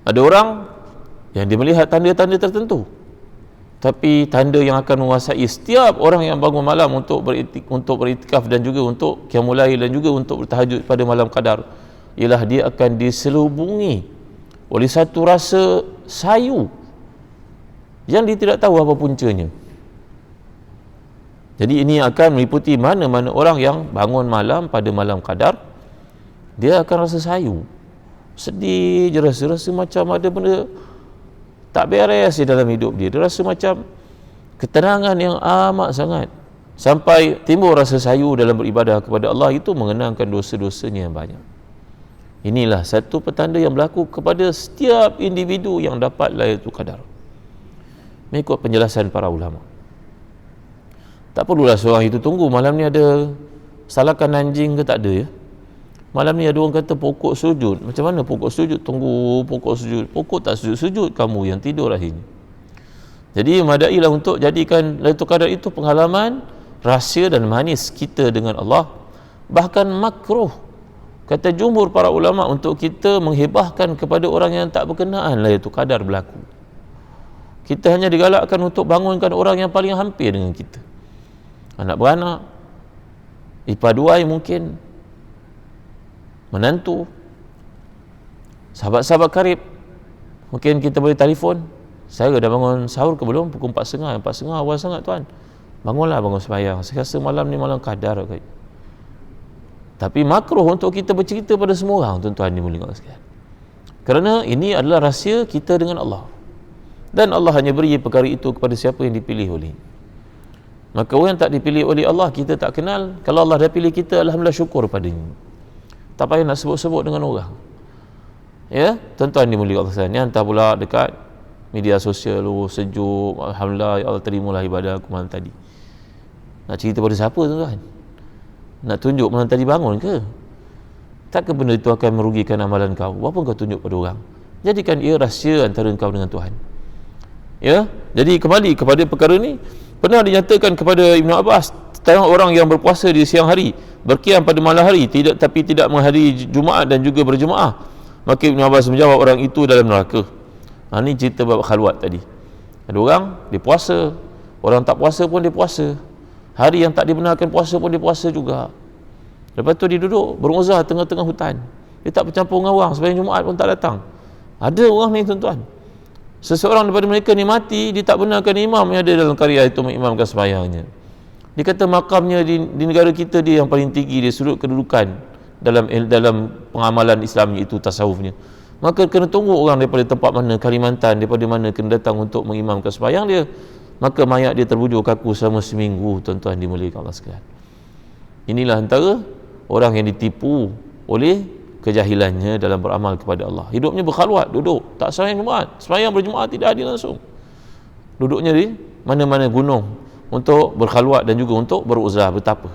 A: Ada orang yang dia melihat tanda-tanda tertentu, tapi tanda yang akan menguasai setiap orang yang bangun malam untuk beriktikaf dan juga untuk qiyamul lail dan juga untuk bertahajud pada malam qadar, ialah dia akan diselubungi oleh satu rasa sayu yang dia tidak tahu apa puncanya. Jadi ini akan meliputi mana-mana orang yang bangun malam pada malam qadar, dia akan rasa sayu, sedih je, rasa macam ada benda tak beres di dalam hidup dia. Dia rasa macam ketenangan yang amat sangat, sampai timbul rasa sayu dalam beribadah kepada Allah itu mengenangkan dosa-dosanya yang banyak. Inilah satu petanda yang berlaku kepada setiap individu yang dapat Lailatul Qadar mengikut penjelasan para ulama. Tak perlulah seorang itu tunggu malam ni ada salakan anjing ke, tak ada ya. Malam ni ada orang kata pokok sujud. Macam mana pokok sujud? Tunggu pokok sujud. Pokok tak sujud-sujud, kamu yang tidur akhirnya. Jadi madailah untuk jadikan Lailatul Qadar itu pengalaman rahsia dan manis kita dengan Allah. Bahkan makruh, kata jumhur para ulama, untuk kita menghibahkan kepada orang yang tak berkenaan Lailatul Qadar berlaku. Kita hanya digalakkan untuk bangunkan orang yang paling hampir dengan kita. Anak beranak, ipaduai mungkin, menantu, sahabat-sahabat karib. Mungkin kita boleh telefon, saya dah bangun sahur ke belum? Pukul 4.30. 4.30 awal sangat tuan. Bangunlah, bangun sembahyang. Saya rasa malam ni malam qadar. Tapi makruh untuk kita bercerita pada semua orang, tuan-tuan dimuliakan sekalian. Kerana ini adalah rahsia kita dengan Allah. Dan Allah hanya beri perkara itu kepada siapa yang dipilih oleh. Maka orang yang tak dipilih oleh Allah, kita tak kenal. Kalau Allah dah pilih kita, alhamdulillah, syukur padanya. Tak payah nak sebut-sebut dengan orang. Ya, tuan-tuan dimuliakan Allah sekalian. Ni hantar pula dekat media sosial, sejuk, alhamdulillah, ya Allah terimalah ibadah aku malam tadi. Nak cerita pada siapa, tuan-tuan? Nak tunjuk malam tadi bangun ke? Takkan benda itu akan merugikan amalan kau? Apa kau tunjuk pada orang? Jadikan ia rahsia antara kau dengan Tuhan. Ya, jadi kembali kepada perkara ni, pernah dinyatakan kepada Ibn Abbas tentang orang yang berpuasa di siang hari, berqiyam pada malam hari, tapi tidak menghadiri Jumaat dan juga berjemaah. Maka Ibn Abbas menjawab, orang itu dalam neraka. Ini cerita bab khalwat tadi. Ada orang dia puasa, orang tak puasa pun dia puasa. Hari yang tak dibenarkan puasa pun dia puasa juga. Lepas tu dia duduk beruzah tengah-tengah hutan. Dia tak bercampur dengan orang, sembahyang Jumaat pun tak datang. Ada orang ni tuan-tuan. Seseorang daripada mereka ni mati, dia tak benarkan imam yang ada dalam karya itu mengimamkan sembahyangnya. Dia kata makamnya di negara kita dia yang paling tinggi, dia sudut kedudukan dalam pengamalan Islamnya itu, tasawufnya. Maka kena tunggu orang daripada tempat mana, Kalimantan, daripada mana kena datang untuk mengimamkan sembahyang dia. Maka mayat dia terbujur kaku selama seminggu, tuan-tuan dimuliakan Allah sekalian. Inilah antara orang yang ditipu oleh kejahilannya dalam beramal kepada Allah. Hidupnya berkhalwat, duduk, tak sembahyang Jumaat, sembahyang berjemaah tidak ada langsung. Duduknya di mana-mana gunung untuk berkhalwat dan juga untuk beruzlah, bertapa.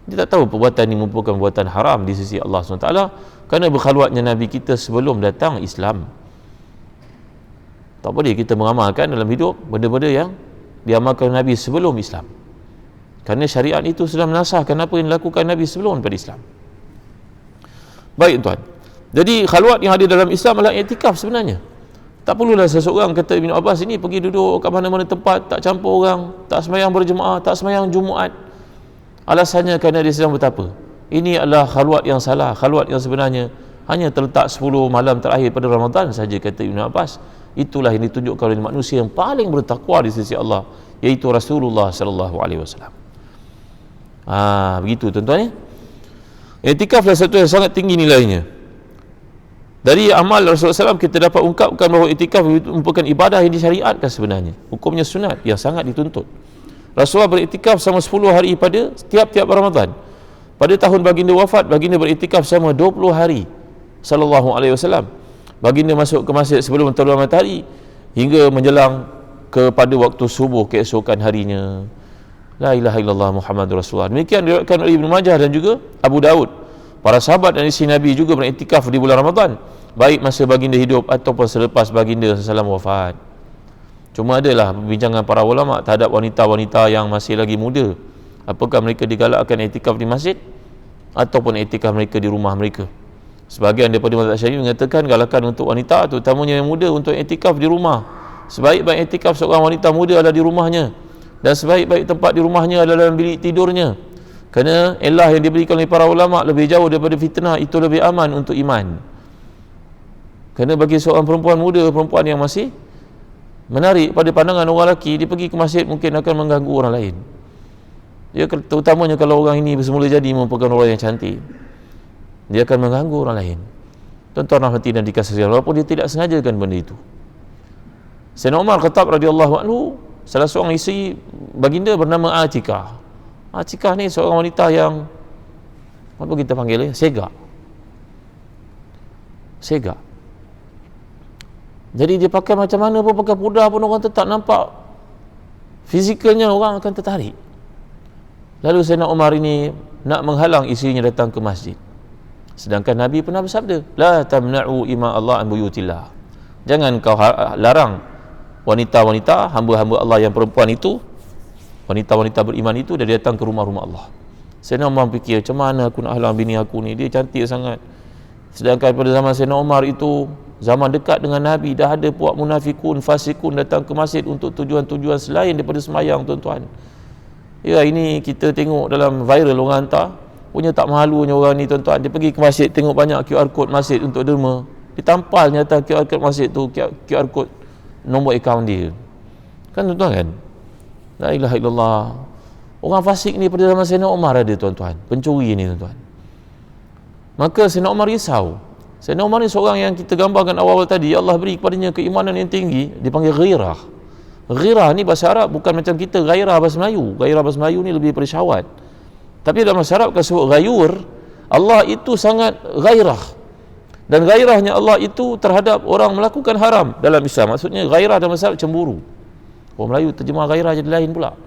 A: Dia tak tahu perbuatan ini merupakan perbuatan haram di sisi Allah SWT, kerana berkhalwatnya Nabi kita sebelum datang Islam. Tak boleh kita mengamalkan dalam hidup benda-benda yang diamalkan Nabi sebelum Islam, kerana syariat itu sudah menasahkan apa yang dilakukan Nabi sebelum pada Islam. Baik tuan, jadi khalwat yang ada dalam Islam adalah i'tikaf sebenarnya. Tak perlulah seseorang, kata Ibn Abbas, ini pergi duduk kat mana-mana tempat, tak campur orang, tak sembahyang berjemaah, tak sembahyang Jumaat. Alasannya kerana dia sedang bertapa. Ini adalah khalwat yang salah. Khalwat yang sebenarnya hanya terletak 10 malam terakhir pada Ramadan saja, kata Ibn Abbas. Itulah yang ditunjukkan oleh manusia yang paling bertakwa di sisi Allah, iaitu Rasulullah sallallahu alaihi wasallam. Begitu tuan-tuan ya. I'tikaflah satu yang sangat tinggi nilainya. Dari amal Rasulullah SAW kita dapat ungkapkan bahawa i'tikaf merupakan ibadah yang disyariatkan sebenarnya. Hukumnya sunat yang sangat dituntut. Rasulullah beriktikaf selama 10 hari pada tiap-tiap Ramadan. Pada tahun baginda wafat, baginda beriktikaf selama 20 hari sallallahu alaihi wasallam. Baginda masuk ke masjid sebelum terbenam matahari hingga menjelang kepada waktu subuh keesokan harinya. La ilaha illallah Muhammadur Rasulullah. Demikian diriwayatkan oleh Ibnu Majah dan juga Abu Daud. Para sahabat dan isteri Nabi juga beriktikaf di bulan Ramadan, baik masa baginda hidup ataupun selepas baginda sallallahu wafat. Cuma adalah perbincangan para ulama terhadap wanita-wanita yang masih lagi muda. Apakah mereka digalakkan iktikaf di masjid ataupun iktikaf mereka di rumah mereka? Sebahagian daripada mazhab Syafi'i mengatakan galakan untuk wanita, terutamanya yang muda, untuk iktikaf di rumah. Sebaik-baik iktikaf seorang wanita muda adalah di rumahnya, dan sebaik-baik tempat di rumahnya adalah dalam bilik tidurnya. Kerana elah yang diberikan oleh para ulama lebih jauh daripada fitnah, itu lebih aman untuk iman. Kerana bagi seorang perempuan muda, perempuan yang masih menarik pada pandangan orang lelaki, dia pergi ke masjid mungkin akan mengganggu orang lain. Dia terutamanya kalau orang ini bersemula jadi merupakan orang yang cantik, dia akan mengganggu orang lain. Tuan-tuan rahmati dan dikasihi, walaupun dia tidak sengajakan benda itu. Sayyidina Umar Khattab radhiyallahu anhu, salah seorang isteri baginda bernama Atikah. Atikah ni seorang wanita yang apa kita panggil dia? Segak. Jadi dia pakai macam mana pun, pakai pudar pun orang tetap nampak fizikalnya, orang akan tertarik. Lalu Sayyidina Umar ini nak menghalang isterinya datang ke masjid. Sedangkan Nabi pernah bersabda, la tamna'u ima Allah an buyutillah. Jangan kau larang wanita-wanita, hamba-hamba Allah yang perempuan itu, wanita-wanita beriman itu, dari datang ke rumah-rumah Allah. Sayyidina Umar fikir, macam mana aku nak halang bini aku ni, dia cantik sangat. Sedangkan pada zaman Sayyidina Umar itu, zaman dekat dengan Nabi, dah ada puak munafikun, fasikun datang ke masjid untuk tujuan-tujuan selain daripada semayang, tuan-tuan. Ya, ini kita tengok dalam viral orang hantar, punya tak malunya orang ni, tuan-tuan. Dia pergi ke masjid, tengok banyak QR code masjid untuk derma, ditampal nyata QR code masjid tu, QR code nombor akaun dia. Kan tuan-tuan kan? La ilaha illallah. Orang fasik ni pada zaman Sayyidina Umar ada, tuan-tuan. Pencuri ni, tuan-tuan. Maka Sayyidina Umar risau. Sayyidina Umar ni seorang yang kita gambarkan awal-awal tadi, Allah beri kepadanya keimanan yang tinggi, dipanggil ghirah. Ghirah ni bahasa Arab bukan macam kita ghairah bahasa Melayu. Ghairah bahasa Melayu ni lebih pada syahwat. Tapi dalam bahasa Arab kalau sebut ghayur, Allah itu sangat ghairah. Dan ghairahnya Allah itu terhadap orang melakukan haram dalam Islam. Maksudnya ghairah dalam bahasa Arab cemburu. Orang Melayu terjemah ghairah jadi lain pula.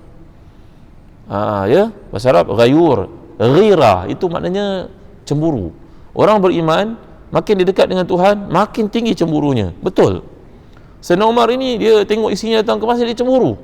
A: Ya, bahasa Arab ghayur, ghirah itu maknanya cemburu. Orang beriman makin dia dekat dengan Tuhan, makin tinggi cemburunya. Betul. Sayyidina Umar ini, dia tengok isinya datang ke masjid, dia cemburu.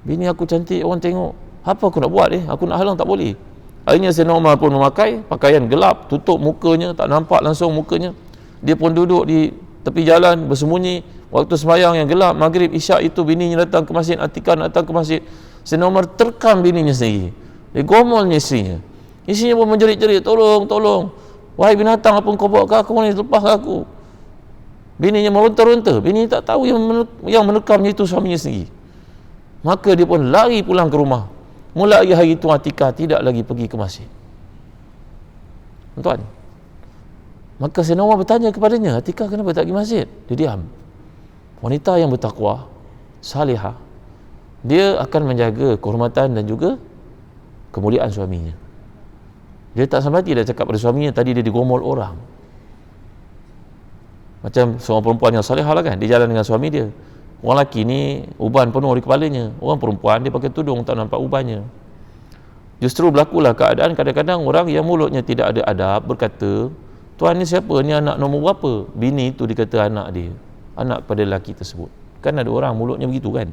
A: Bini aku cantik, orang tengok. Apa aku nak buat Aku nak halang, tak boleh. Akhirnya Sayyidina Umar pun memakai pakaian gelap, tutup mukanya, tak nampak langsung mukanya. Dia pun duduk di tepi jalan, bersembunyi. Waktu sembahyang yang gelap, maghrib, isyak itu, bininya datang ke masjid, Atikah datang ke masjid. Sayyidina Umar terkam bininya sendiri. Dia gomolnya isterinya. Isinya pun menjerit-jerit, tolong, tolong. Wahai binatang, apa kau buat ke aku ni? Lepas aku. Bininya meronta-ronta. Bini tak tahu yang menekamnya itu suaminya sendiri. Maka dia pun lari pulang ke rumah. Mulai hari itu Atikah tidak lagi pergi ke masjid. Tuan. Maka Sayyidina Umar bertanya kepadanya, Atikah kenapa tak pergi masjid? Dia diam. Wanita yang bertakwa, salihah, dia akan menjaga kehormatan dan juga kemuliaan suaminya. Dia tak sampai dia cakap pada suaminya, tadi dia digomol orang. Macam seorang perempuan yang salihah lah kan, dia jalan dengan suami dia. Orang lelaki ni uban penuh di kepalanya. Orang perempuan dia pakai tudung, tak nampak ubannya. Justru berlakulah keadaan kadang-kadang orang yang mulutnya tidak ada adab berkata, tuan ni siapa? Ni anak nombor berapa? Bini tu dikata anak dia, anak pada lelaki tersebut. Kan ada orang mulutnya begitu kan.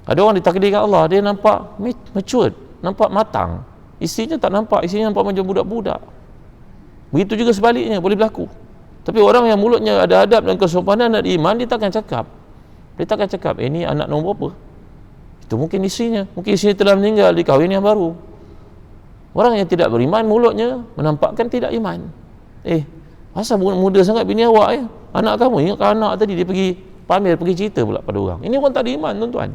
A: Ada orang ditakdirkan Allah, dia nampak mature, nampak matang. Isinya tak nampak, isinya nampak macam budak-budak. Begitu juga sebaliknya, boleh berlaku. Tapi orang yang mulutnya ada adab dan kesopanan dan iman, dia takkan cakap. Dia takkan cakap, ini anak nombor berapa? Itu mungkin isinya. Mungkin isinya telah meninggal, dikahwin yang baru. Orang yang tidak beriman, mulutnya menampakkan tidak iman. Asal muda sangat bini awak ya? Anak kamu, ingatkan anak tadi dia pergi pamer, pergi cerita pula pada orang. Ini orang tak ada iman, tuan-tuan.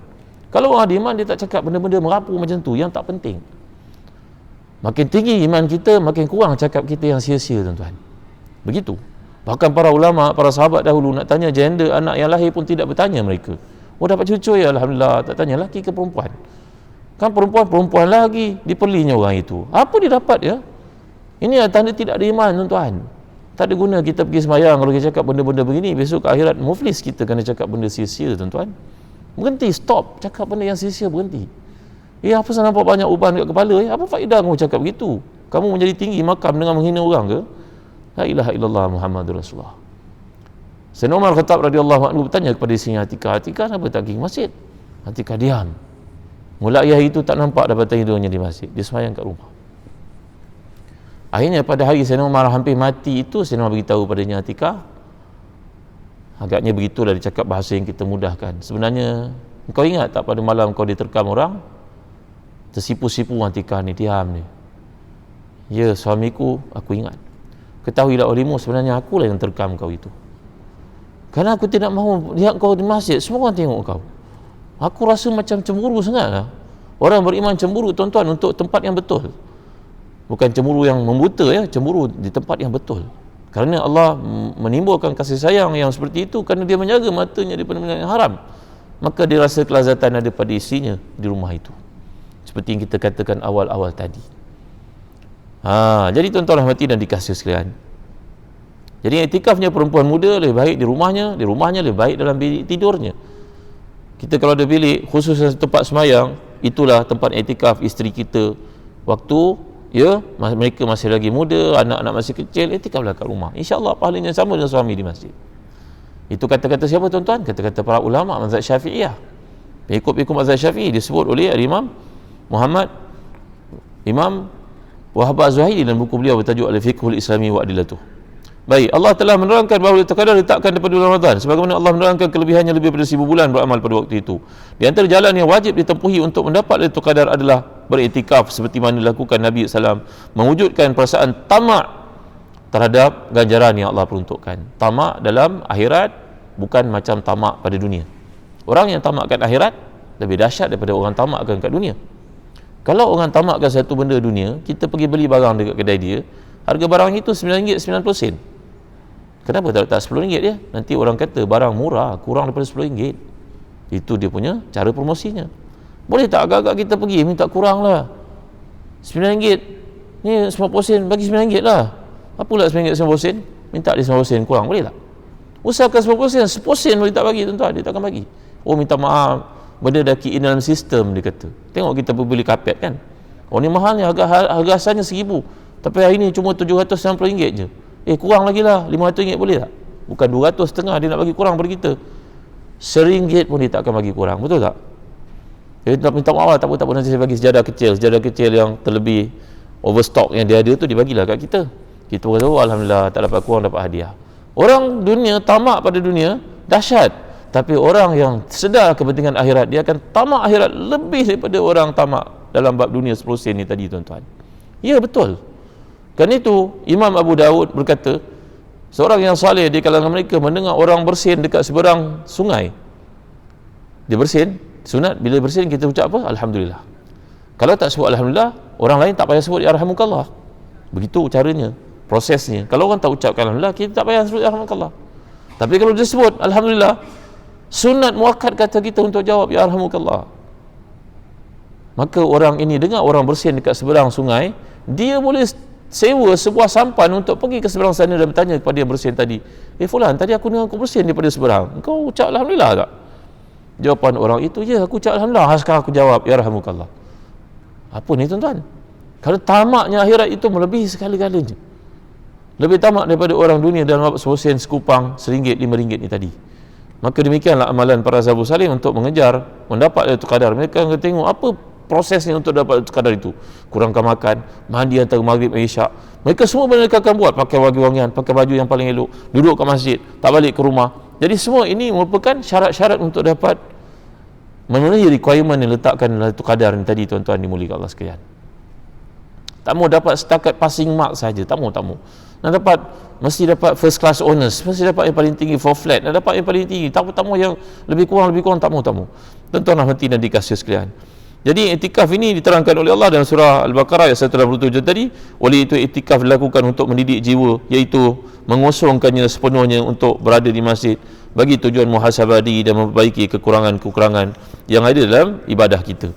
A: Kalau orang ada iman, dia tak cakap benda-benda merapu macam tu yang tak penting. Makin tinggi iman kita, makin kurang cakap kita yang sia-sia, tuan-tuan. Begitu. Bahkan para ulama, para sahabat dahulu nak tanya gender anak yang lahir pun tidak bertanya mereka. Oh, dapat cucu ya, alhamdulillah. Tak tanya lelaki ke perempuan. Kan perempuan lagi dipelinya orang itu. Apa dia dapat ya? Ini tanda tidak ada iman, tuan-tuan. Tak ada guna kita pergi sembahyang kalau kita cakap benda-benda begini. Besok ke akhirat muflis kita kena cakap benda sia-sia, tuan-tuan. Berhenti, stop. Cakap benda yang sia-sia, berhenti. Apa saya nampak banyak uban dekat kepala? Apa faedah kamu cakap begitu? Kamu menjadi tinggi makam dengan menghina orang ke? La ilaha illallah Muhammadur Rasulullah. Sayyidina Umar Khattab radhiyallahu anhu bertanya kepada isinya Atikah, Atikah kenapa tak pergi masjid? Atikah diam. Mulai hari itu tak nampak dapatan hidungnya di masjid. Dia sembahyang kat rumah. Akhirnya pada hari Sayyidina Umar hampir mati itu, Sayyidina Umar beritahu padanya, Atikah, agaknya begitulah dia cakap bahasa yang kita mudahkan. Sebenarnya, kau ingat tak pada malam kau diterkam orang? Tersipu-sipu Atikah ni, diam ni. Ya, suamiku, aku ingat. Ketahuilah olehmu, sebenarnya akulah yang terkam kau itu. Kerana aku tidak mahu lihat kau di masjid, semua orang tengok kau. Aku rasa macam cemburu sangatlah. Orang beriman cemburu, tuan-tuan, untuk tempat yang betul. Bukan cemburu yang membuta ya, cemburu di tempat yang betul. Kerana Allah menimbulkan kasih sayang yang seperti itu kerana dia menjaga matanya daripada benda yang haram. Maka dia rasa kelazatan ada pada isinya di rumah itu. Seperti yang kita katakan awal-awal tadi. Jadi tuan-tuan rahmati dan dikasihi sekalian. Jadi iktikafnya perempuan muda lebih baik di rumahnya lebih baik dalam bilik tidurnya. Kita kalau ada bilik khusus tempat semayang, itulah tempat iktikaf isteri kita. Waktu mereka masih lagi muda, anak-anak masih kecil, iktikaflah kat rumah. InsyaAllah pahalanya sama dengan suami di masjid. Itu kata-kata siapa tuan-tuan? Kata-kata para ulama mazhab Syafi'iyah. Pengikut mazhab Syafi'i disebut oleh Imam Muhammad Imam Wahab Az-Zuhaili dalam buku beliau bertajuk Al-Fiqhul Islami wa Adilatuh. Baik, Allah telah menerangkan bahawa Lailatul Qadar diletakkan daripada bulan Ramadan sebagaimana Allah menerangkan kelebihannya lebih daripada 1000 bulan beramal pada waktu itu. Di antara jalan yang wajib ditempuhi untuk mendapat Lailatul Qadar adalah beriktikaf seperti mana dilakukan Nabi SAW, mewujudkan perasaan tamak terhadap ganjaran yang Allah peruntukkan. Tamak dalam akhirat bukan macam tamak pada dunia. Orang yang tamakkan akhirat lebih dahsyat daripada orang tamakkan kat dunia. Kalau orang tamakkan satu benda dunia, kita pergi beli barang dekat kedai dia, harga barang itu RM9.90. Kenapa tak letak RM10 dia? Nanti orang kata barang murah, kurang daripada RM10. Itu dia punya cara promosinya. Boleh tak agak-agak kita pergi minta kurang lah, RM9 ni 90%, bagi RM9 lah. Apa pula RM9 90%? Minta dia 90% kurang, boleh tak? Usahakan 90%, 10% boleh tak bagi, tuan-tuan, dia takkan bagi. Oh, minta maaf, benda dah key in dalam sistem, dia kata. Tengok kita beli kapet kan, oh ni mahal ni, harga asalnya RM1000, tapi hari ni cuma RM790 je. Kurang lagi lah, RM500 boleh tak? Bukan RM200.5 dia nak bagi kurang pada kita. RM1 pun dia tak akan bagi kurang, betul tak? Dia tak minta maaf, tak apa, nanti saya bagi sejadah kecil yang terlebih overstock yang dia ada tu, dibagilah kat kita. Kita berkata, oh alhamdulillah, tak dapat kurang, dapat hadiah. Orang dunia tamak pada dunia dahsyat, tapi orang yang sedar kepentingan akhirat, dia akan tamak akhirat lebih daripada orang tamak dalam bab dunia 10% ni tadi, tuan-tuan. Ya, betul. Kan itu Imam Abu Daud berkata, seorang yang saleh di kalangan mereka mendengar orang bersin dekat seberang sungai. Dia bersin, sunat bila bersin kita ucap apa? Alhamdulillah. Kalau tak sebut alhamdulillah, orang lain tak payah sebut yarhamukallah. Begitu caranya, prosesnya. Kalau orang tak ucapkan alhamdulillah, kita tak payah sebut yarhamukallah. Tapi kalau dia sebut alhamdulillah, sunat muakkad kata kita untuk jawab yarhamukallah. Maka orang ini dengar orang bersin dekat seberang sungai, dia boleh sewa sebuah sampan untuk pergi ke seberang sana dan bertanya kepada yang bersin tadi, fulan, tadi aku dengar kau bersin daripada seberang, kau ucap alhamdulillah tak? Jawapan orang itu, ya, aku ucap alhamdulillah. Sekarang aku jawab yarhamukallah. Apa ni tuan-tuan? Kalau tamaknya akhirat itu melebihi sekali-galanya, lebih tamak daripada orang dunia dalam sen, sekupang, RM1, RM5 ni tadi. Maka demikianlah amalan para salafus salih untuk mengejar mendapat Lailatul Qadar. Mereka akan tengok apa prosesnya untuk dapat Lailatul Qadar itu. Kurangkan makan, mandi antara maghrib dan isyak. Mereka semua mereka akan buat, pakai wangi-wangian, pakai baju yang paling elok, duduk kat masjid, tak balik ke rumah. Jadi semua ini merupakan syarat-syarat untuk dapat memenuhi requirement yang letakkan Lailatul Qadar ni tadi, tuan-tuan dimuliakan Allah sekalian. Tak mau dapat setakat passing mark saja, tak mau. Nak dapat, mesti dapat first class honors, mesti dapat yang paling tinggi for flat, nak dapat yang paling tinggi, tak mau yang lebih kurang, tak mau. Tuan-tuan rahmati dan dikasihi sekalian. Jadi iktikaf ini diterangkan oleh Allah dalam surah Al-Baqarah ayat 187 tadi. Oleh itu iktikaf dilakukan untuk mendidik jiwa, iaitu mengosongkannya sepenuhnya untuk berada di masjid bagi tujuan muhasabah diri dan memperbaiki kekurangan-kekurangan yang ada dalam ibadah kita.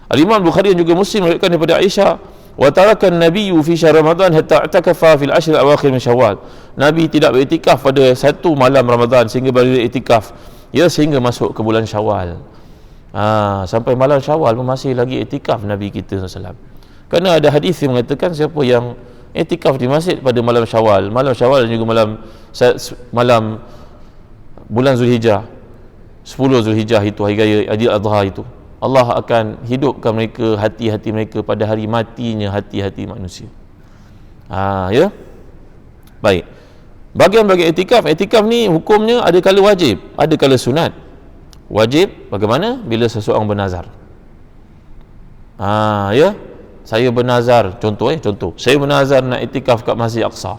A: Al-Imam Bukhari dan juga Muslim meriwayatkan daripada Aisyah, wa tarakan nabiyyu fi syahr Ramadan hatta i'takafa fil ashr al-awakhir min Syawal. Nabi tidak beriktikaf pada satu malam Ramadan sehingga baru iktikaf, sehingga masuk ke bulan Syawal. Sampai malam Syawal pun masih lagi iktikaf Nabi kita SAW. Kerana ada hadis yang mengatakan siapa yang iktikaf di masjid pada malam Syawal dan juga malam bulan Zulhijjah, 10 Zulhijjah itu, hari raya Aidil Adha itu, Allah akan hidupkan mereka, hati-hati mereka pada hari matinya hati-hati manusia. Ya. Baik. Bagian-bagian iktikaf ni hukumnya ada kala wajib, ada kala sunat. Wajib bagaimana? Bila seseorang bernazar. Ya. Saya bernazar, contoh, saya bernazar nak iktikaf kat Masjid Aqsa.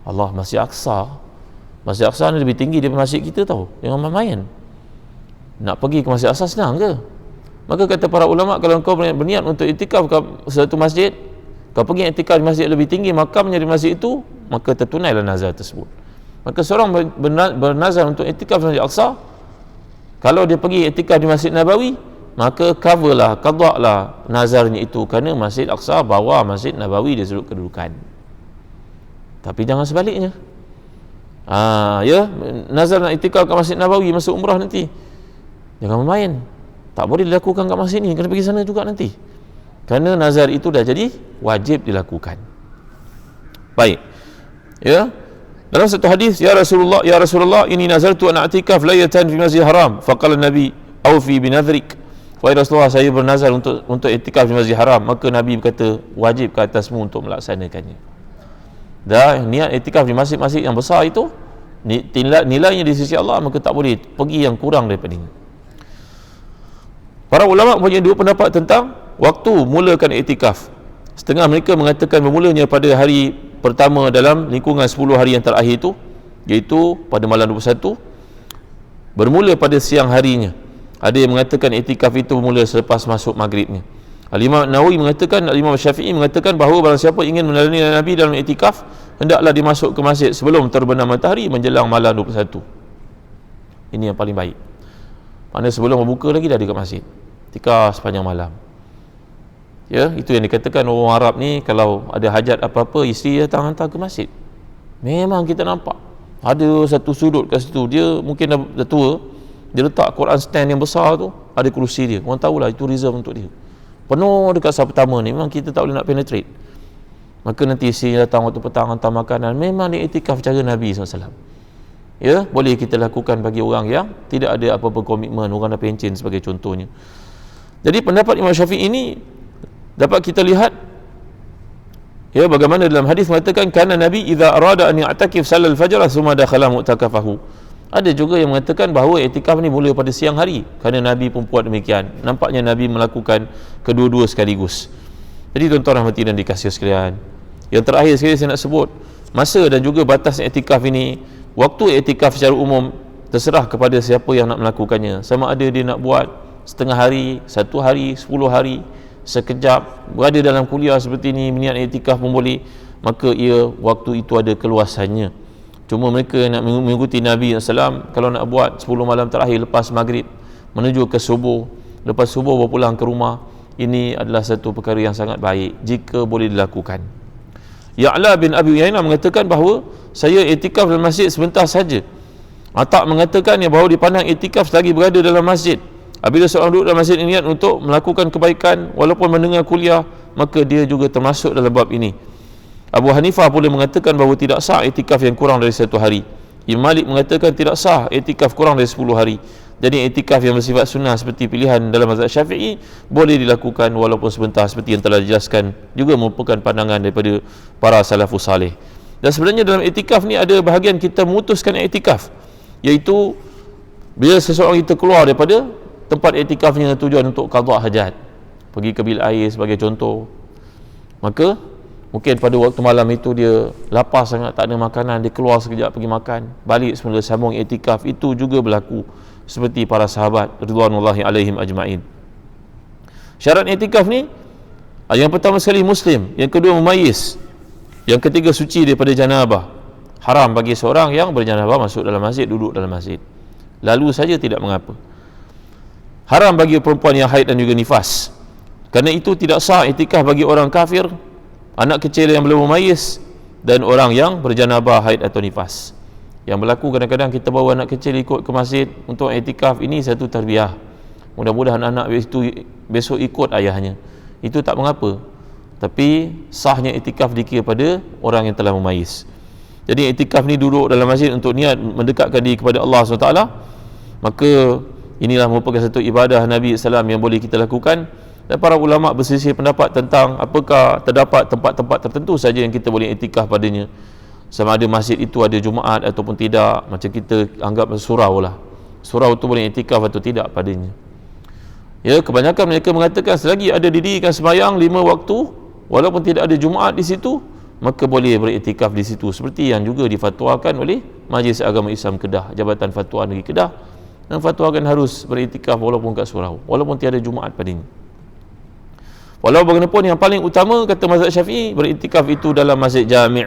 A: Allah, Masjid Aqsa ni lebih tinggi daripada masjid kita tahu. Jangan main-main. Nak pergi ke Masjid Aqsa senang ke? Maka kata para ulama, kalau kau berniat untuk iktikaf ke satu masjid, kau pergi iktikaf di masjid lebih tinggi makamnya di masjid itu, maka tertunailah nazar tersebut. Maka seorang bernazar untuk iktikaf di Masjid Aqsa, kalau dia pergi iktikaf di Masjid Nabawi, maka qadaklah nazarnya itu, kerana Masjid Aqsa bawah Masjid Nabawi dia sudut kedudukan. Tapi jangan sebaliknya. Ya, nazar nak iktikaf kat Masjid Nabawi masuk umrah nanti, jangan main. Tak boleh dilakukan kat masjid ni, kena pergi sana juga nanti. Kerana nazar itu dah jadi wajib dilakukan. Baik. Ya. Dalam satu hadis, ya Rasulullah, ini nazartu an i'tikaf laylatan fi Masjidil Haram. Faqala Nabi, "Aufi bi nadhrik." Wahai Rasulullah, saya bernazar untuk iktikaf di Masjidil Haram. Maka Nabi berkata, wajib ke atasmu untuk melaksanakannya. Dah niat iktikaf di masjid-masjid yang besar itu, nilainya di sisi Allah, maka tak boleh pergi yang kurang daripada ini. Para ulama punya dua pendapat tentang waktu mulakan iktikaf. Setengah mereka mengatakan bermulanya pada hari pertama dalam lingkungan 10 hari yang terakhir itu, iaitu pada malam 21, bermula pada siang harinya. Ada yang mengatakan iktikaf itu bermula selepas masuk maghribnya. Al-Imam Nawawi mengatakan, Al-Imam Syafi'i mengatakan bahawa barang siapa ingin meneladani Nabi dalam iktikaf, hendaklah dia masuk ke masjid sebelum terbenam matahari menjelang malam 21. Ini yang paling baik. Mana sebelum berbuka lagi dah dekat masjid, iktikaf sepanjang malam. Ya, itu yang dikatakan orang Arab ni, kalau ada hajat apa-apa, isteri datang hantar ke masjid. Memang kita nampak ada satu sudut kat situ, dia mungkin dah tua, dia letak Quran stand yang besar tu, ada kerusi dia, orang tahulah itu reserve untuk dia, penuh dekat saf pertama ni. Memang kita tak boleh nak penetrate. Maka nanti isteri datang waktu petang hantar makanan. Memang dia iktikaf cara Nabi SAW. Ya, boleh kita lakukan bagi orang yang tidak ada apa-apa komitmen, orang dah pencen sebagai contohnya. Jadi pendapat Imam Syafi'i ini dapat kita lihat, ya, bagaimana dalam hadis mengatakan kana Nabi idza arada an ya'takif salal fajr thumma dakhala mu'takafahu. Ada juga yang mengatakan bahawa iktikaf ni mula pada siang hari, kerana Nabi pun buat demikian. Nampaknya Nabi melakukan kedua-dua sekaligus. Jadi tuan-tuan rahmati dan dikasihi sekalian, yang terakhir sekali saya nak sebut, masa dan juga batas iktikaf ini, waktu iktikaf secara umum terserah kepada siapa yang nak melakukannya, sama ada dia nak buat setengah hari, 1 hari, 10 hari, sekejap, berada dalam kuliah seperti ini berniat iktikaf pun boleh, maka ia waktu itu ada keluasannya. Cuma mereka nak mengikuti Nabi SAW, kalau nak buat 10 malam terakhir lepas maghrib menuju ke subuh, lepas subuh berpulang ke rumah, ini adalah satu perkara yang sangat baik jika boleh dilakukan. Ya'la bin Abi Uyainah mengatakan bahawa saya iktikaf dalam masjid sebentar saja. Atak mengatakan yang bahawa dipandang iktikaf selagi berada dalam masjid. Apabila seorang duduk dalam masjid niat untuk melakukan kebaikan walaupun mendengar kuliah, maka dia juga termasuk dalam bab ini. Abu Hanifah pula mengatakan bahawa tidak sah iktikaf yang kurang dari 1 hari. Imam Malik mengatakan tidak sah iktikaf kurang dari 10 hari. Jadi iktikaf yang bersifat sunnah seperti pilihan dalam mazhab Syafi'i boleh dilakukan walaupun sebentar, seperti yang telah dijelaskan, juga merupakan pandangan daripada para salafus salih. Dan sebenarnya dalam iktikaf ni ada bahagian kita memutuskan iktikaf, iaitu bila seseorang kita keluar daripada tempat iktikafnya tujuan untuk qada hajat, pergi ke bilik air sebagai contoh, maka mungkin pada waktu malam itu dia lapar sangat, tak ada makanan, dia keluar sekejap pergi makan, balik semula sambung iktikaf. Itu juga berlaku seperti para sahabat ridwanullahi alaihim ajma'in. Syarat iktikaf ni, yang pertama sekali Muslim, yang kedua mumayyiz, yang ketiga suci daripada janabah. Haram bagi seorang yang berjanabah masuk dalam masjid, duduk dalam masjid. Lalu saja tidak mengapa. Haram bagi perempuan yang haid dan juga nifas. Kerana itu tidak sah iktikaf bagi orang kafir, anak kecil yang belum mumayyiz, dan orang yang berjanabah, haid atau nifas. Yang berlaku kadang-kadang kita bawa anak kecil ikut ke masjid untuk iktikaf, ini satu tarbiyah. Mudah-mudahan anak itu besok ikut ayahnya. Itu tak mengapa. Tapi sahnya iktikaf dikira pada orang yang telah mumayyiz. Jadi iktikaf ni duduk dalam masjid untuk niat mendekatkan diri kepada Allah SWT, maka inilah merupakan satu ibadah Nabi SAW yang boleh kita lakukan. Dan para ulama berselisih pendapat tentang apakah terdapat tempat-tempat tertentu saja yang kita boleh iktikaf padanya, sama ada masjid itu ada Jumaat ataupun tidak. Macam kita anggap surau lah, surau itu boleh iktikaf atau tidak padanya. Ya, kebanyakan mereka mengatakan selagi ada didirikan sembahyang 5 waktu, walaupun tidak ada Jumaat di situ, maka boleh beriktikaf di situ, seperti yang juga difatwakan oleh Majlis Agama Islam Kedah, Jabatan Fatwa Negeri Kedah, dan fatwakan harus beriktikaf walaupun kat surau, walaupun tiada Jumaat padanya. Walau bagaimanapun yang paling utama kata mazhab Syafi'i, beriktikaf itu dalam masjid jami'.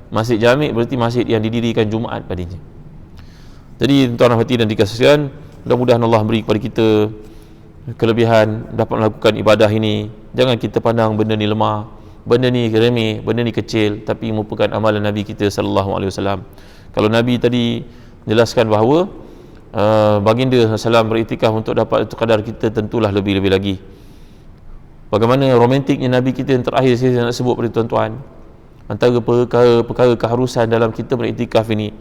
A: Masjid jami' berarti masjid yang didirikan Jumaat padanya. Jadi tuan-tuan hati dan dikasihan, mudah-mudahan Allah beri kepada kita kelebihan dapat melakukan ibadah ini. Jangan kita pandang benda ni lemah, benda ni remeh, benda ni kecil, tapi merupakan amalan Nabi kita sallallahu alaihi wasallam. Kalau Nabi tadi jelaskan bahawa baginda sallallahu beriktikaf untuk dapat itu kadar, kita tentulah lebih-lebih lagi. Bagaimana romantiknya Nabi kita yang terakhir saya nak sebut pada tuan-tuan, antara perkara keharusan dalam kita beriktikaf ini.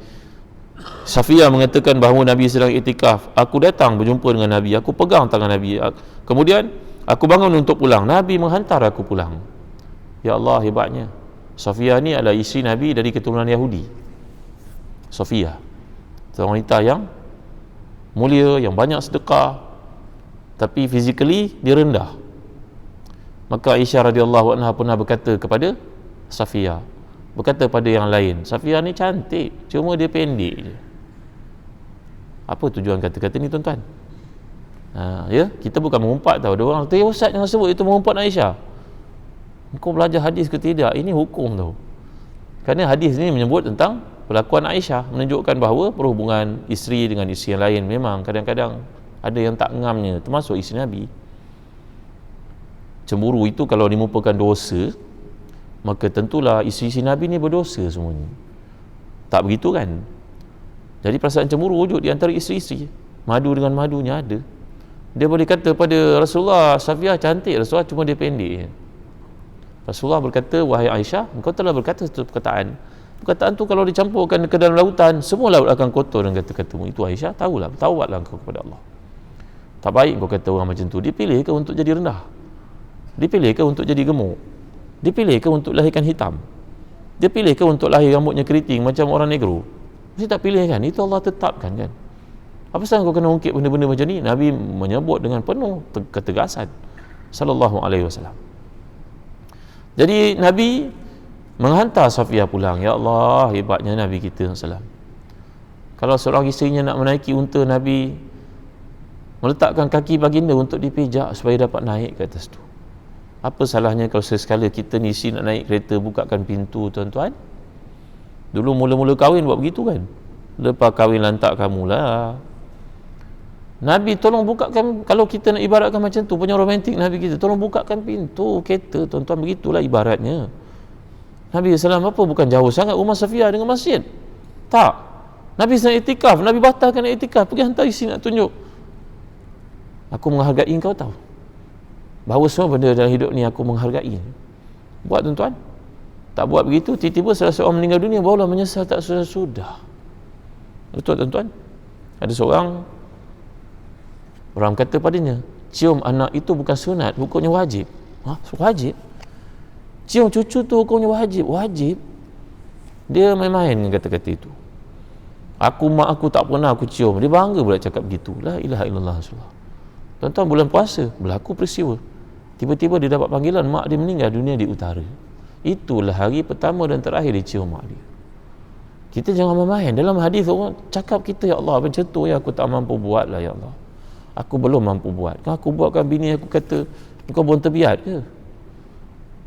A: Safiyah mengatakan bahawa Nabi sedang iktikaf, aku datang berjumpa dengan Nabi, aku pegang tangan Nabi, kemudian aku bangun untuk pulang, Nabi menghantar aku pulang. Ya Allah, hebatnya. Safiyah ni adalah isteri Nabi dari keturunan Yahudi. Safiyah, seorang wanita yang mulia, yang banyak sedekah, tapi physically dia rendah. Maka Aisyah radhiyallahu anha pernah berkata kepada Safiyah, berkata pada yang lain, Safiyah ni cantik, cuma dia pendek je. Apa tujuan kata-kata ni tuan-tuan? Ya, kita bukan mengumpat tau. Ada orang kata, ya Ustaz jangan sebut itu mengumpat Aisyah. Kau belajar hadis ke tidak? Ini hukum tau. Kerana hadis ni menyebut tentang perlakuan Aisyah, menunjukkan bahawa perhubungan isteri dengan isteri yang lain memang kadang-kadang ada yang tak ngamnya, termasuk isteri Nabi. Cemburu itu kalau merupakan dosa, maka tentulah isteri-isteri Nabi ni berdosa semuanya. Tak begitu kan? Jadi perasaan cemburu wujud di antara isteri-isteri. Madu dengan madunya ada. Dia boleh kata pada Rasulullah, Safiyah cantik Rasulullah, cuma dia pendek. Rasulullah berkata, wahai Aisyah, engkau telah berkata satu perkataan. Perkataan tu kalau dicampurkan ke dalam lautan, semua laut akan kotor dengan kata-katamu. Itu Aisyah, tahulah, taubatlah engkau kepada Allah. Tak baik kau kata orang macam tu. Dipilih ke untuk jadi rendah? Dipilih ke untuk jadi gemuk? Dipilih ke untuk lahirkan hitam? Dia pilih ke untuk lahir rambutnya keriting macam orang negro? Mesti tak pilih kan? Itu Allah tetapkan kan? Apa sebab kau kena ungkit benda-benda macam ni? Nabi menyebut dengan penuh ketegasan sallallahu alaihi wasallam. Jadi Nabi menghantar Safiyah pulang. Ya Allah, hebatnya Nabi kita SAW. Kalau seorang isterinya nak menaiki unta, Nabi meletakkan kaki baginda untuk dipijak supaya dapat naik ke atas tu. Apa salahnya kalau sesekala kita ni isi nak naik kereta, bukakan pintu, tuan-tuan? Dulu mula-mula kahwin buat begitu kan? Lepas kahwin lantak kamulah. Nabi tolong bukakan, kalau kita nak ibaratkan macam tu, punya romantik Nabi kita, tolong bukakan pintu kereta, tuan-tuan, begitulah ibaratnya. Nabi SAW apa, bukan jauh sangat rumah Safiyah dengan masjid. Tak. Nabi sedang iktikaf, Nabi batalkan iktikaf, pergi hantar isi nak tunjuk. Aku menghargai engkau tahu. Bahawa semua benda dalam hidup ni aku menghargai. Buat tuan-tuan. Tak buat begitu, tiba-tiba salah seorang meninggal dunia, barulah menyesal tak sudah-sudah. Betul tuan-tuan? Ada seorang, orang kata padanya, cium anak itu bukan sunat, hukumnya wajib. Wajib? Cium cucu tu hukumnya wajib? Wajib. Dia main-main dengan kata-kata itu. Mak aku tak pernah aku cium. Dia bangga pula cakap begitu. La ilaha illallah Rasulullah. Tuan-tuan, bulan puasa berlaku peristiwa. Tiba-tiba dia dapat panggilan, mak dia meninggal dunia di utara. Itulah hari pertama dan terakhir dia cium mak dia. Kita jangan main-main. Dalam hadis orang cakap kita, ya Allah, macam tu ya, aku tak mampu buat lah ya Allah. Aku belum mampu buat. Kan aku buatkan bini aku kata, engkau buang terbiat ke?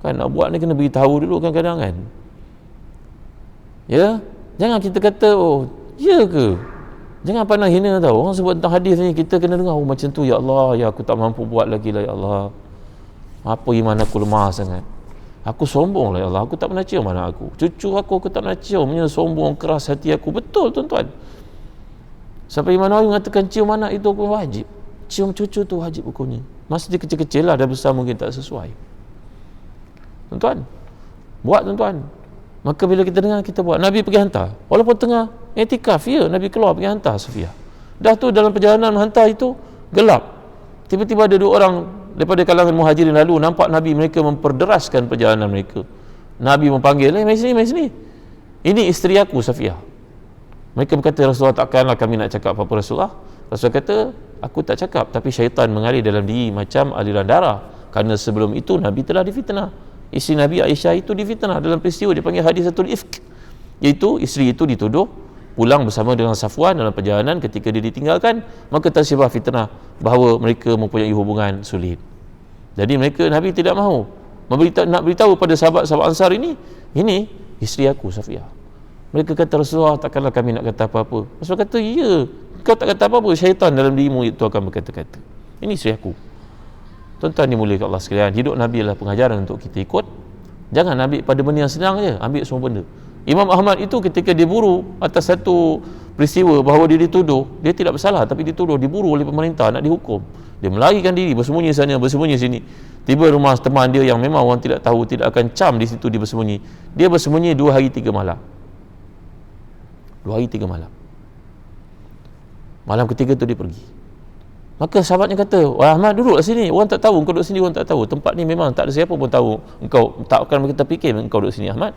A: Kan nak buat ni kena beritahu dulu kadang-kadang kan. Ya? Jangan kita kata, oh, ya ke? Jangan pandang hina tau. Orang sebut tentang hadis ni, kita kena dengar, oh macam tu ya Allah, ya aku tak mampu buat lagi lah ya Allah. Apa iman aku lemah sangat. Aku sombong lah ya Allah, aku tak pernah cium anak aku. Cucu aku tak pernah cium. Punya sombong, keras hati aku. Betul tuan-tuan. Sampai Imam Nawawi mengatakan cium anak itu hukum wajib. Cium cucu tu wajib hukumnya. Masa dia kecil-kecil lah, dah besar mungkin tak sesuai. Tuan-tuan, buat tuan-tuan. Maka bila kita dengar, kita buat. Nabi pergi hantar. Walaupun tengah iktikaf, ya, Nabi keluar pergi hantar Safiyah. Dah tu dalam perjalanan menghantar itu, gelap. Tiba-tiba ada dua orang daripada kalangan muhajirin lalu, nampak Nabi, mereka memperderaskan perjalanan mereka. Nabi memanggil, mari sini, mari sini. Ini isteri aku, Safiyah. Mereka berkata, Rasulullah, takkanlah kami nak cakap apa-apa Rasulullah. Rasulullah kata, aku tak cakap, tapi syaitan mengalir dalam diri macam aliran darah. Kerana sebelum itu Nabi telah difitnah. Isteri Nabi Aisyah itu difitnah dalam peristiwa dipanggil hadisatul ifk, iaitu isteri itu dituduh pulang bersama dengan Safwan dalam perjalanan. Ketika dia ditinggalkan, maka tersebar fitnah bahawa mereka mempunyai hubungan sulit. Jadi mereka, Nabi tidak mahu nak beritahu pada sahabat-sahabat Ansar ini isteri aku Safiyah. Mereka kata, Rasulullah, takkanlah kami nak kata apa-apa. Rasulullah kata, ya, kau tak kata apa-apa, syaitan dalam dirimu itu akan berkata-kata. Ini isteri aku. Tuan-tuan dimuliakan Allah sekalian, hidup Nabi adalah pengajaran untuk kita ikut. Jangan ambil pada benda yang senang je, ambil semua benda. Imam Ahmad itu ketika diburu atas satu peristiwa bahawa dia dituduh, dia tidak bersalah tapi dituduh, diburu oleh pemerintah nak dihukum. Dia melarikan diri, bersembunyi sana, bersembunyi sini. Tiba rumah teman dia yang memang orang tidak tahu, tidak akan cam di situ dia bersembunyi. Dia bersembunyi 2 hari 3 malam. 2 hari 3 malam. Malam ketiga tu dia pergi. Maka sahabatnya kata, wah Ahmad, duduklah sini, orang tak tahu engkau duduk sini, orang tak tahu, tempat ni memang tak ada siapa pun tahu engkau, tak akan kita fikir engkau duduk sini. Ahmad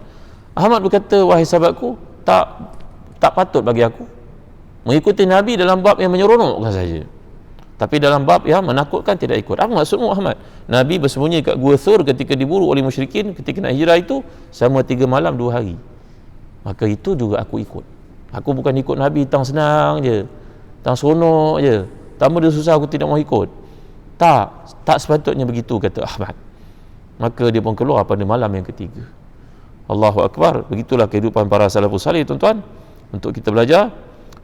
A: berkata, wahai sahabatku, tak patut bagi aku mengikuti Nabi dalam bab yang menyeronokkan saja, tapi dalam bab yang menakutkan tidak ikut. Apa maksudmu Ahmad? Nabi bersembunyi kat Gua Thur ketika diburu oleh musyrikin, ketika nak hijrah itu selama 3 malam 2 hari. Maka itu juga aku ikut. Aku bukan ikut Nabi tang senang je, tang seronok je, tambah dia susah aku tidak mau ikut. Tak sepatutnya begitu, kata Ahmad. Maka dia pun keluar pada malam yang ketiga. Allahu Akbar. Begitulah kehidupan para salafus salih, tuan-tuan, untuk kita belajar.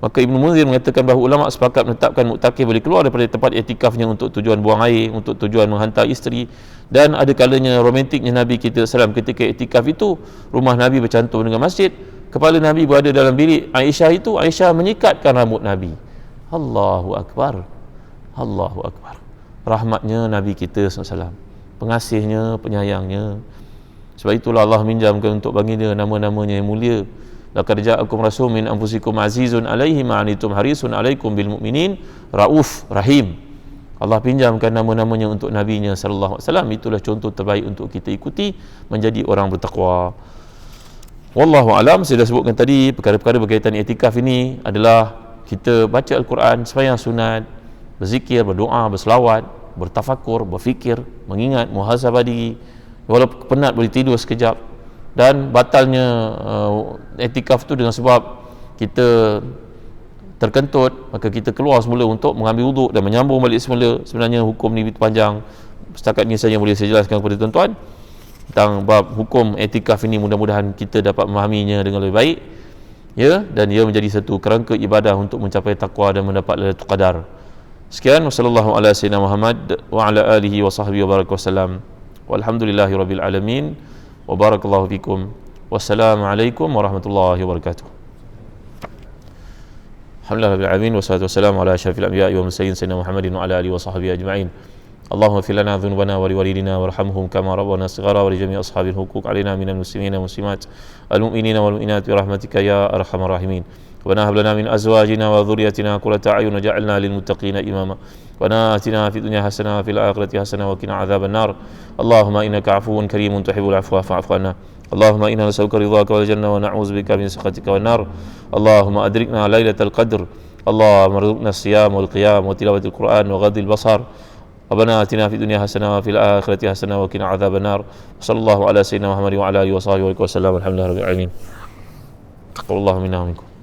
A: Maka Ibnu Munzir mengatakan bahawa ulama sepakat menetapkan muktakif boleh keluar daripada tempat iktikafnya untuk tujuan buang air, untuk tujuan menghantar isteri. Dan ada kalanya romantiknya Nabi kita SAW ketika iktikaf itu, rumah Nabi bercantum dengan masjid, kepala Nabi berada dalam bilik Aisyah itu, Aisyah menyikatkan rambut Nabi. Allahu Akbar. Allahu Akbar. Rahmatnya Nabi kita SAW, pengasihnya, penyayangnya. Sebab itulah Allah minjamkan untuk baginda nama-namanya yang mulia. Laqad ja'akum rasulun min anfusikum azizun 'alaihi ma 'anittum harisun 'alaikum bil mu'minin rauf rahim. Allah pinjamkan nama-namanya untuk nabinya sallallahu alaihi wasallam. Itulah contoh terbaik untuk kita ikuti menjadi orang bertakwa. Wallahu alam. Saya dah sebutkan tadi perkara-perkara berkaitan iktikaf ini adalah kita baca Al-Quran, sembahyang sunat, berzikir, berdoa, berselawat, bertafakur, berfikir, mengingat, muhasabah diri, walaupun penat boleh tidur sekejap. Dan batalnya i'tikaf tu dengan sebab kita terkentut, maka kita keluar semula untuk mengambil wuduk dan menyambung balik semula. Sebenarnya hukum ni panjang, setakat ni saja yang boleh saya jelaskan kepada tuan-tuan tentang bab hukum i'tikaf ini. Mudah-mudahan kita dapat memahaminya dengan lebih baik, ya, dan ia menjadi satu kerangka ibadah untuk mencapai takwa dan mendapat Lailatul Qadar. Sekian, wassallallahu ala sayyidina Muhammad wa ala alihi wa sahbihi wa baraka wasallam, walhamdulillahi rabbil alamin, wa barakallahu fikum, wassalamualaikum warahmatullahi wabarakatuh. Alhamdulillah rabbil alamin, wassalatu wassalamu ala asyrafil anbiya'i wa mursalin sayyidina Muhammadin wa ala alihi wa sahbihi ajma'in. Allahumma ighfir lana dhunubana wa liwalidina warhamhum kama rabbana shighara wa li jami'i ashabil huquq alaina minal muslimina muslimat al-mu'minina wal mu'minat bi rahmatika ya arhamar rahimin. Rabbana hab lana min azwajina wa dhurriyyatina qurrata a'yun waj'alna lil muttaqina imama. Rabbana atina fid dunya hasanah wa fil akhirati hasanah wa qina adzaban nar. Allahumma innaka 'afuwun karimun tuhibbul 'afwa fa'fu 'anna. Allahumma inna nas'aluka ridhaka wal jannah wa na'udzubika min sakhatika wan nar. Allahumma adrikna lailatal qadr. Allahumma arzuqna as-siyam wal qiyam wa tilawatil Qur'an wa ghadil basar. ربنا آتنا في الدنيا حسنة وفي الآخرة حسنة وقنا عذاب النار. وصلى الله على سيدنا محمد وعلى آله وصحبه وسلم. الحمد لله رب العالمين. تقبل الله منا ومنكم.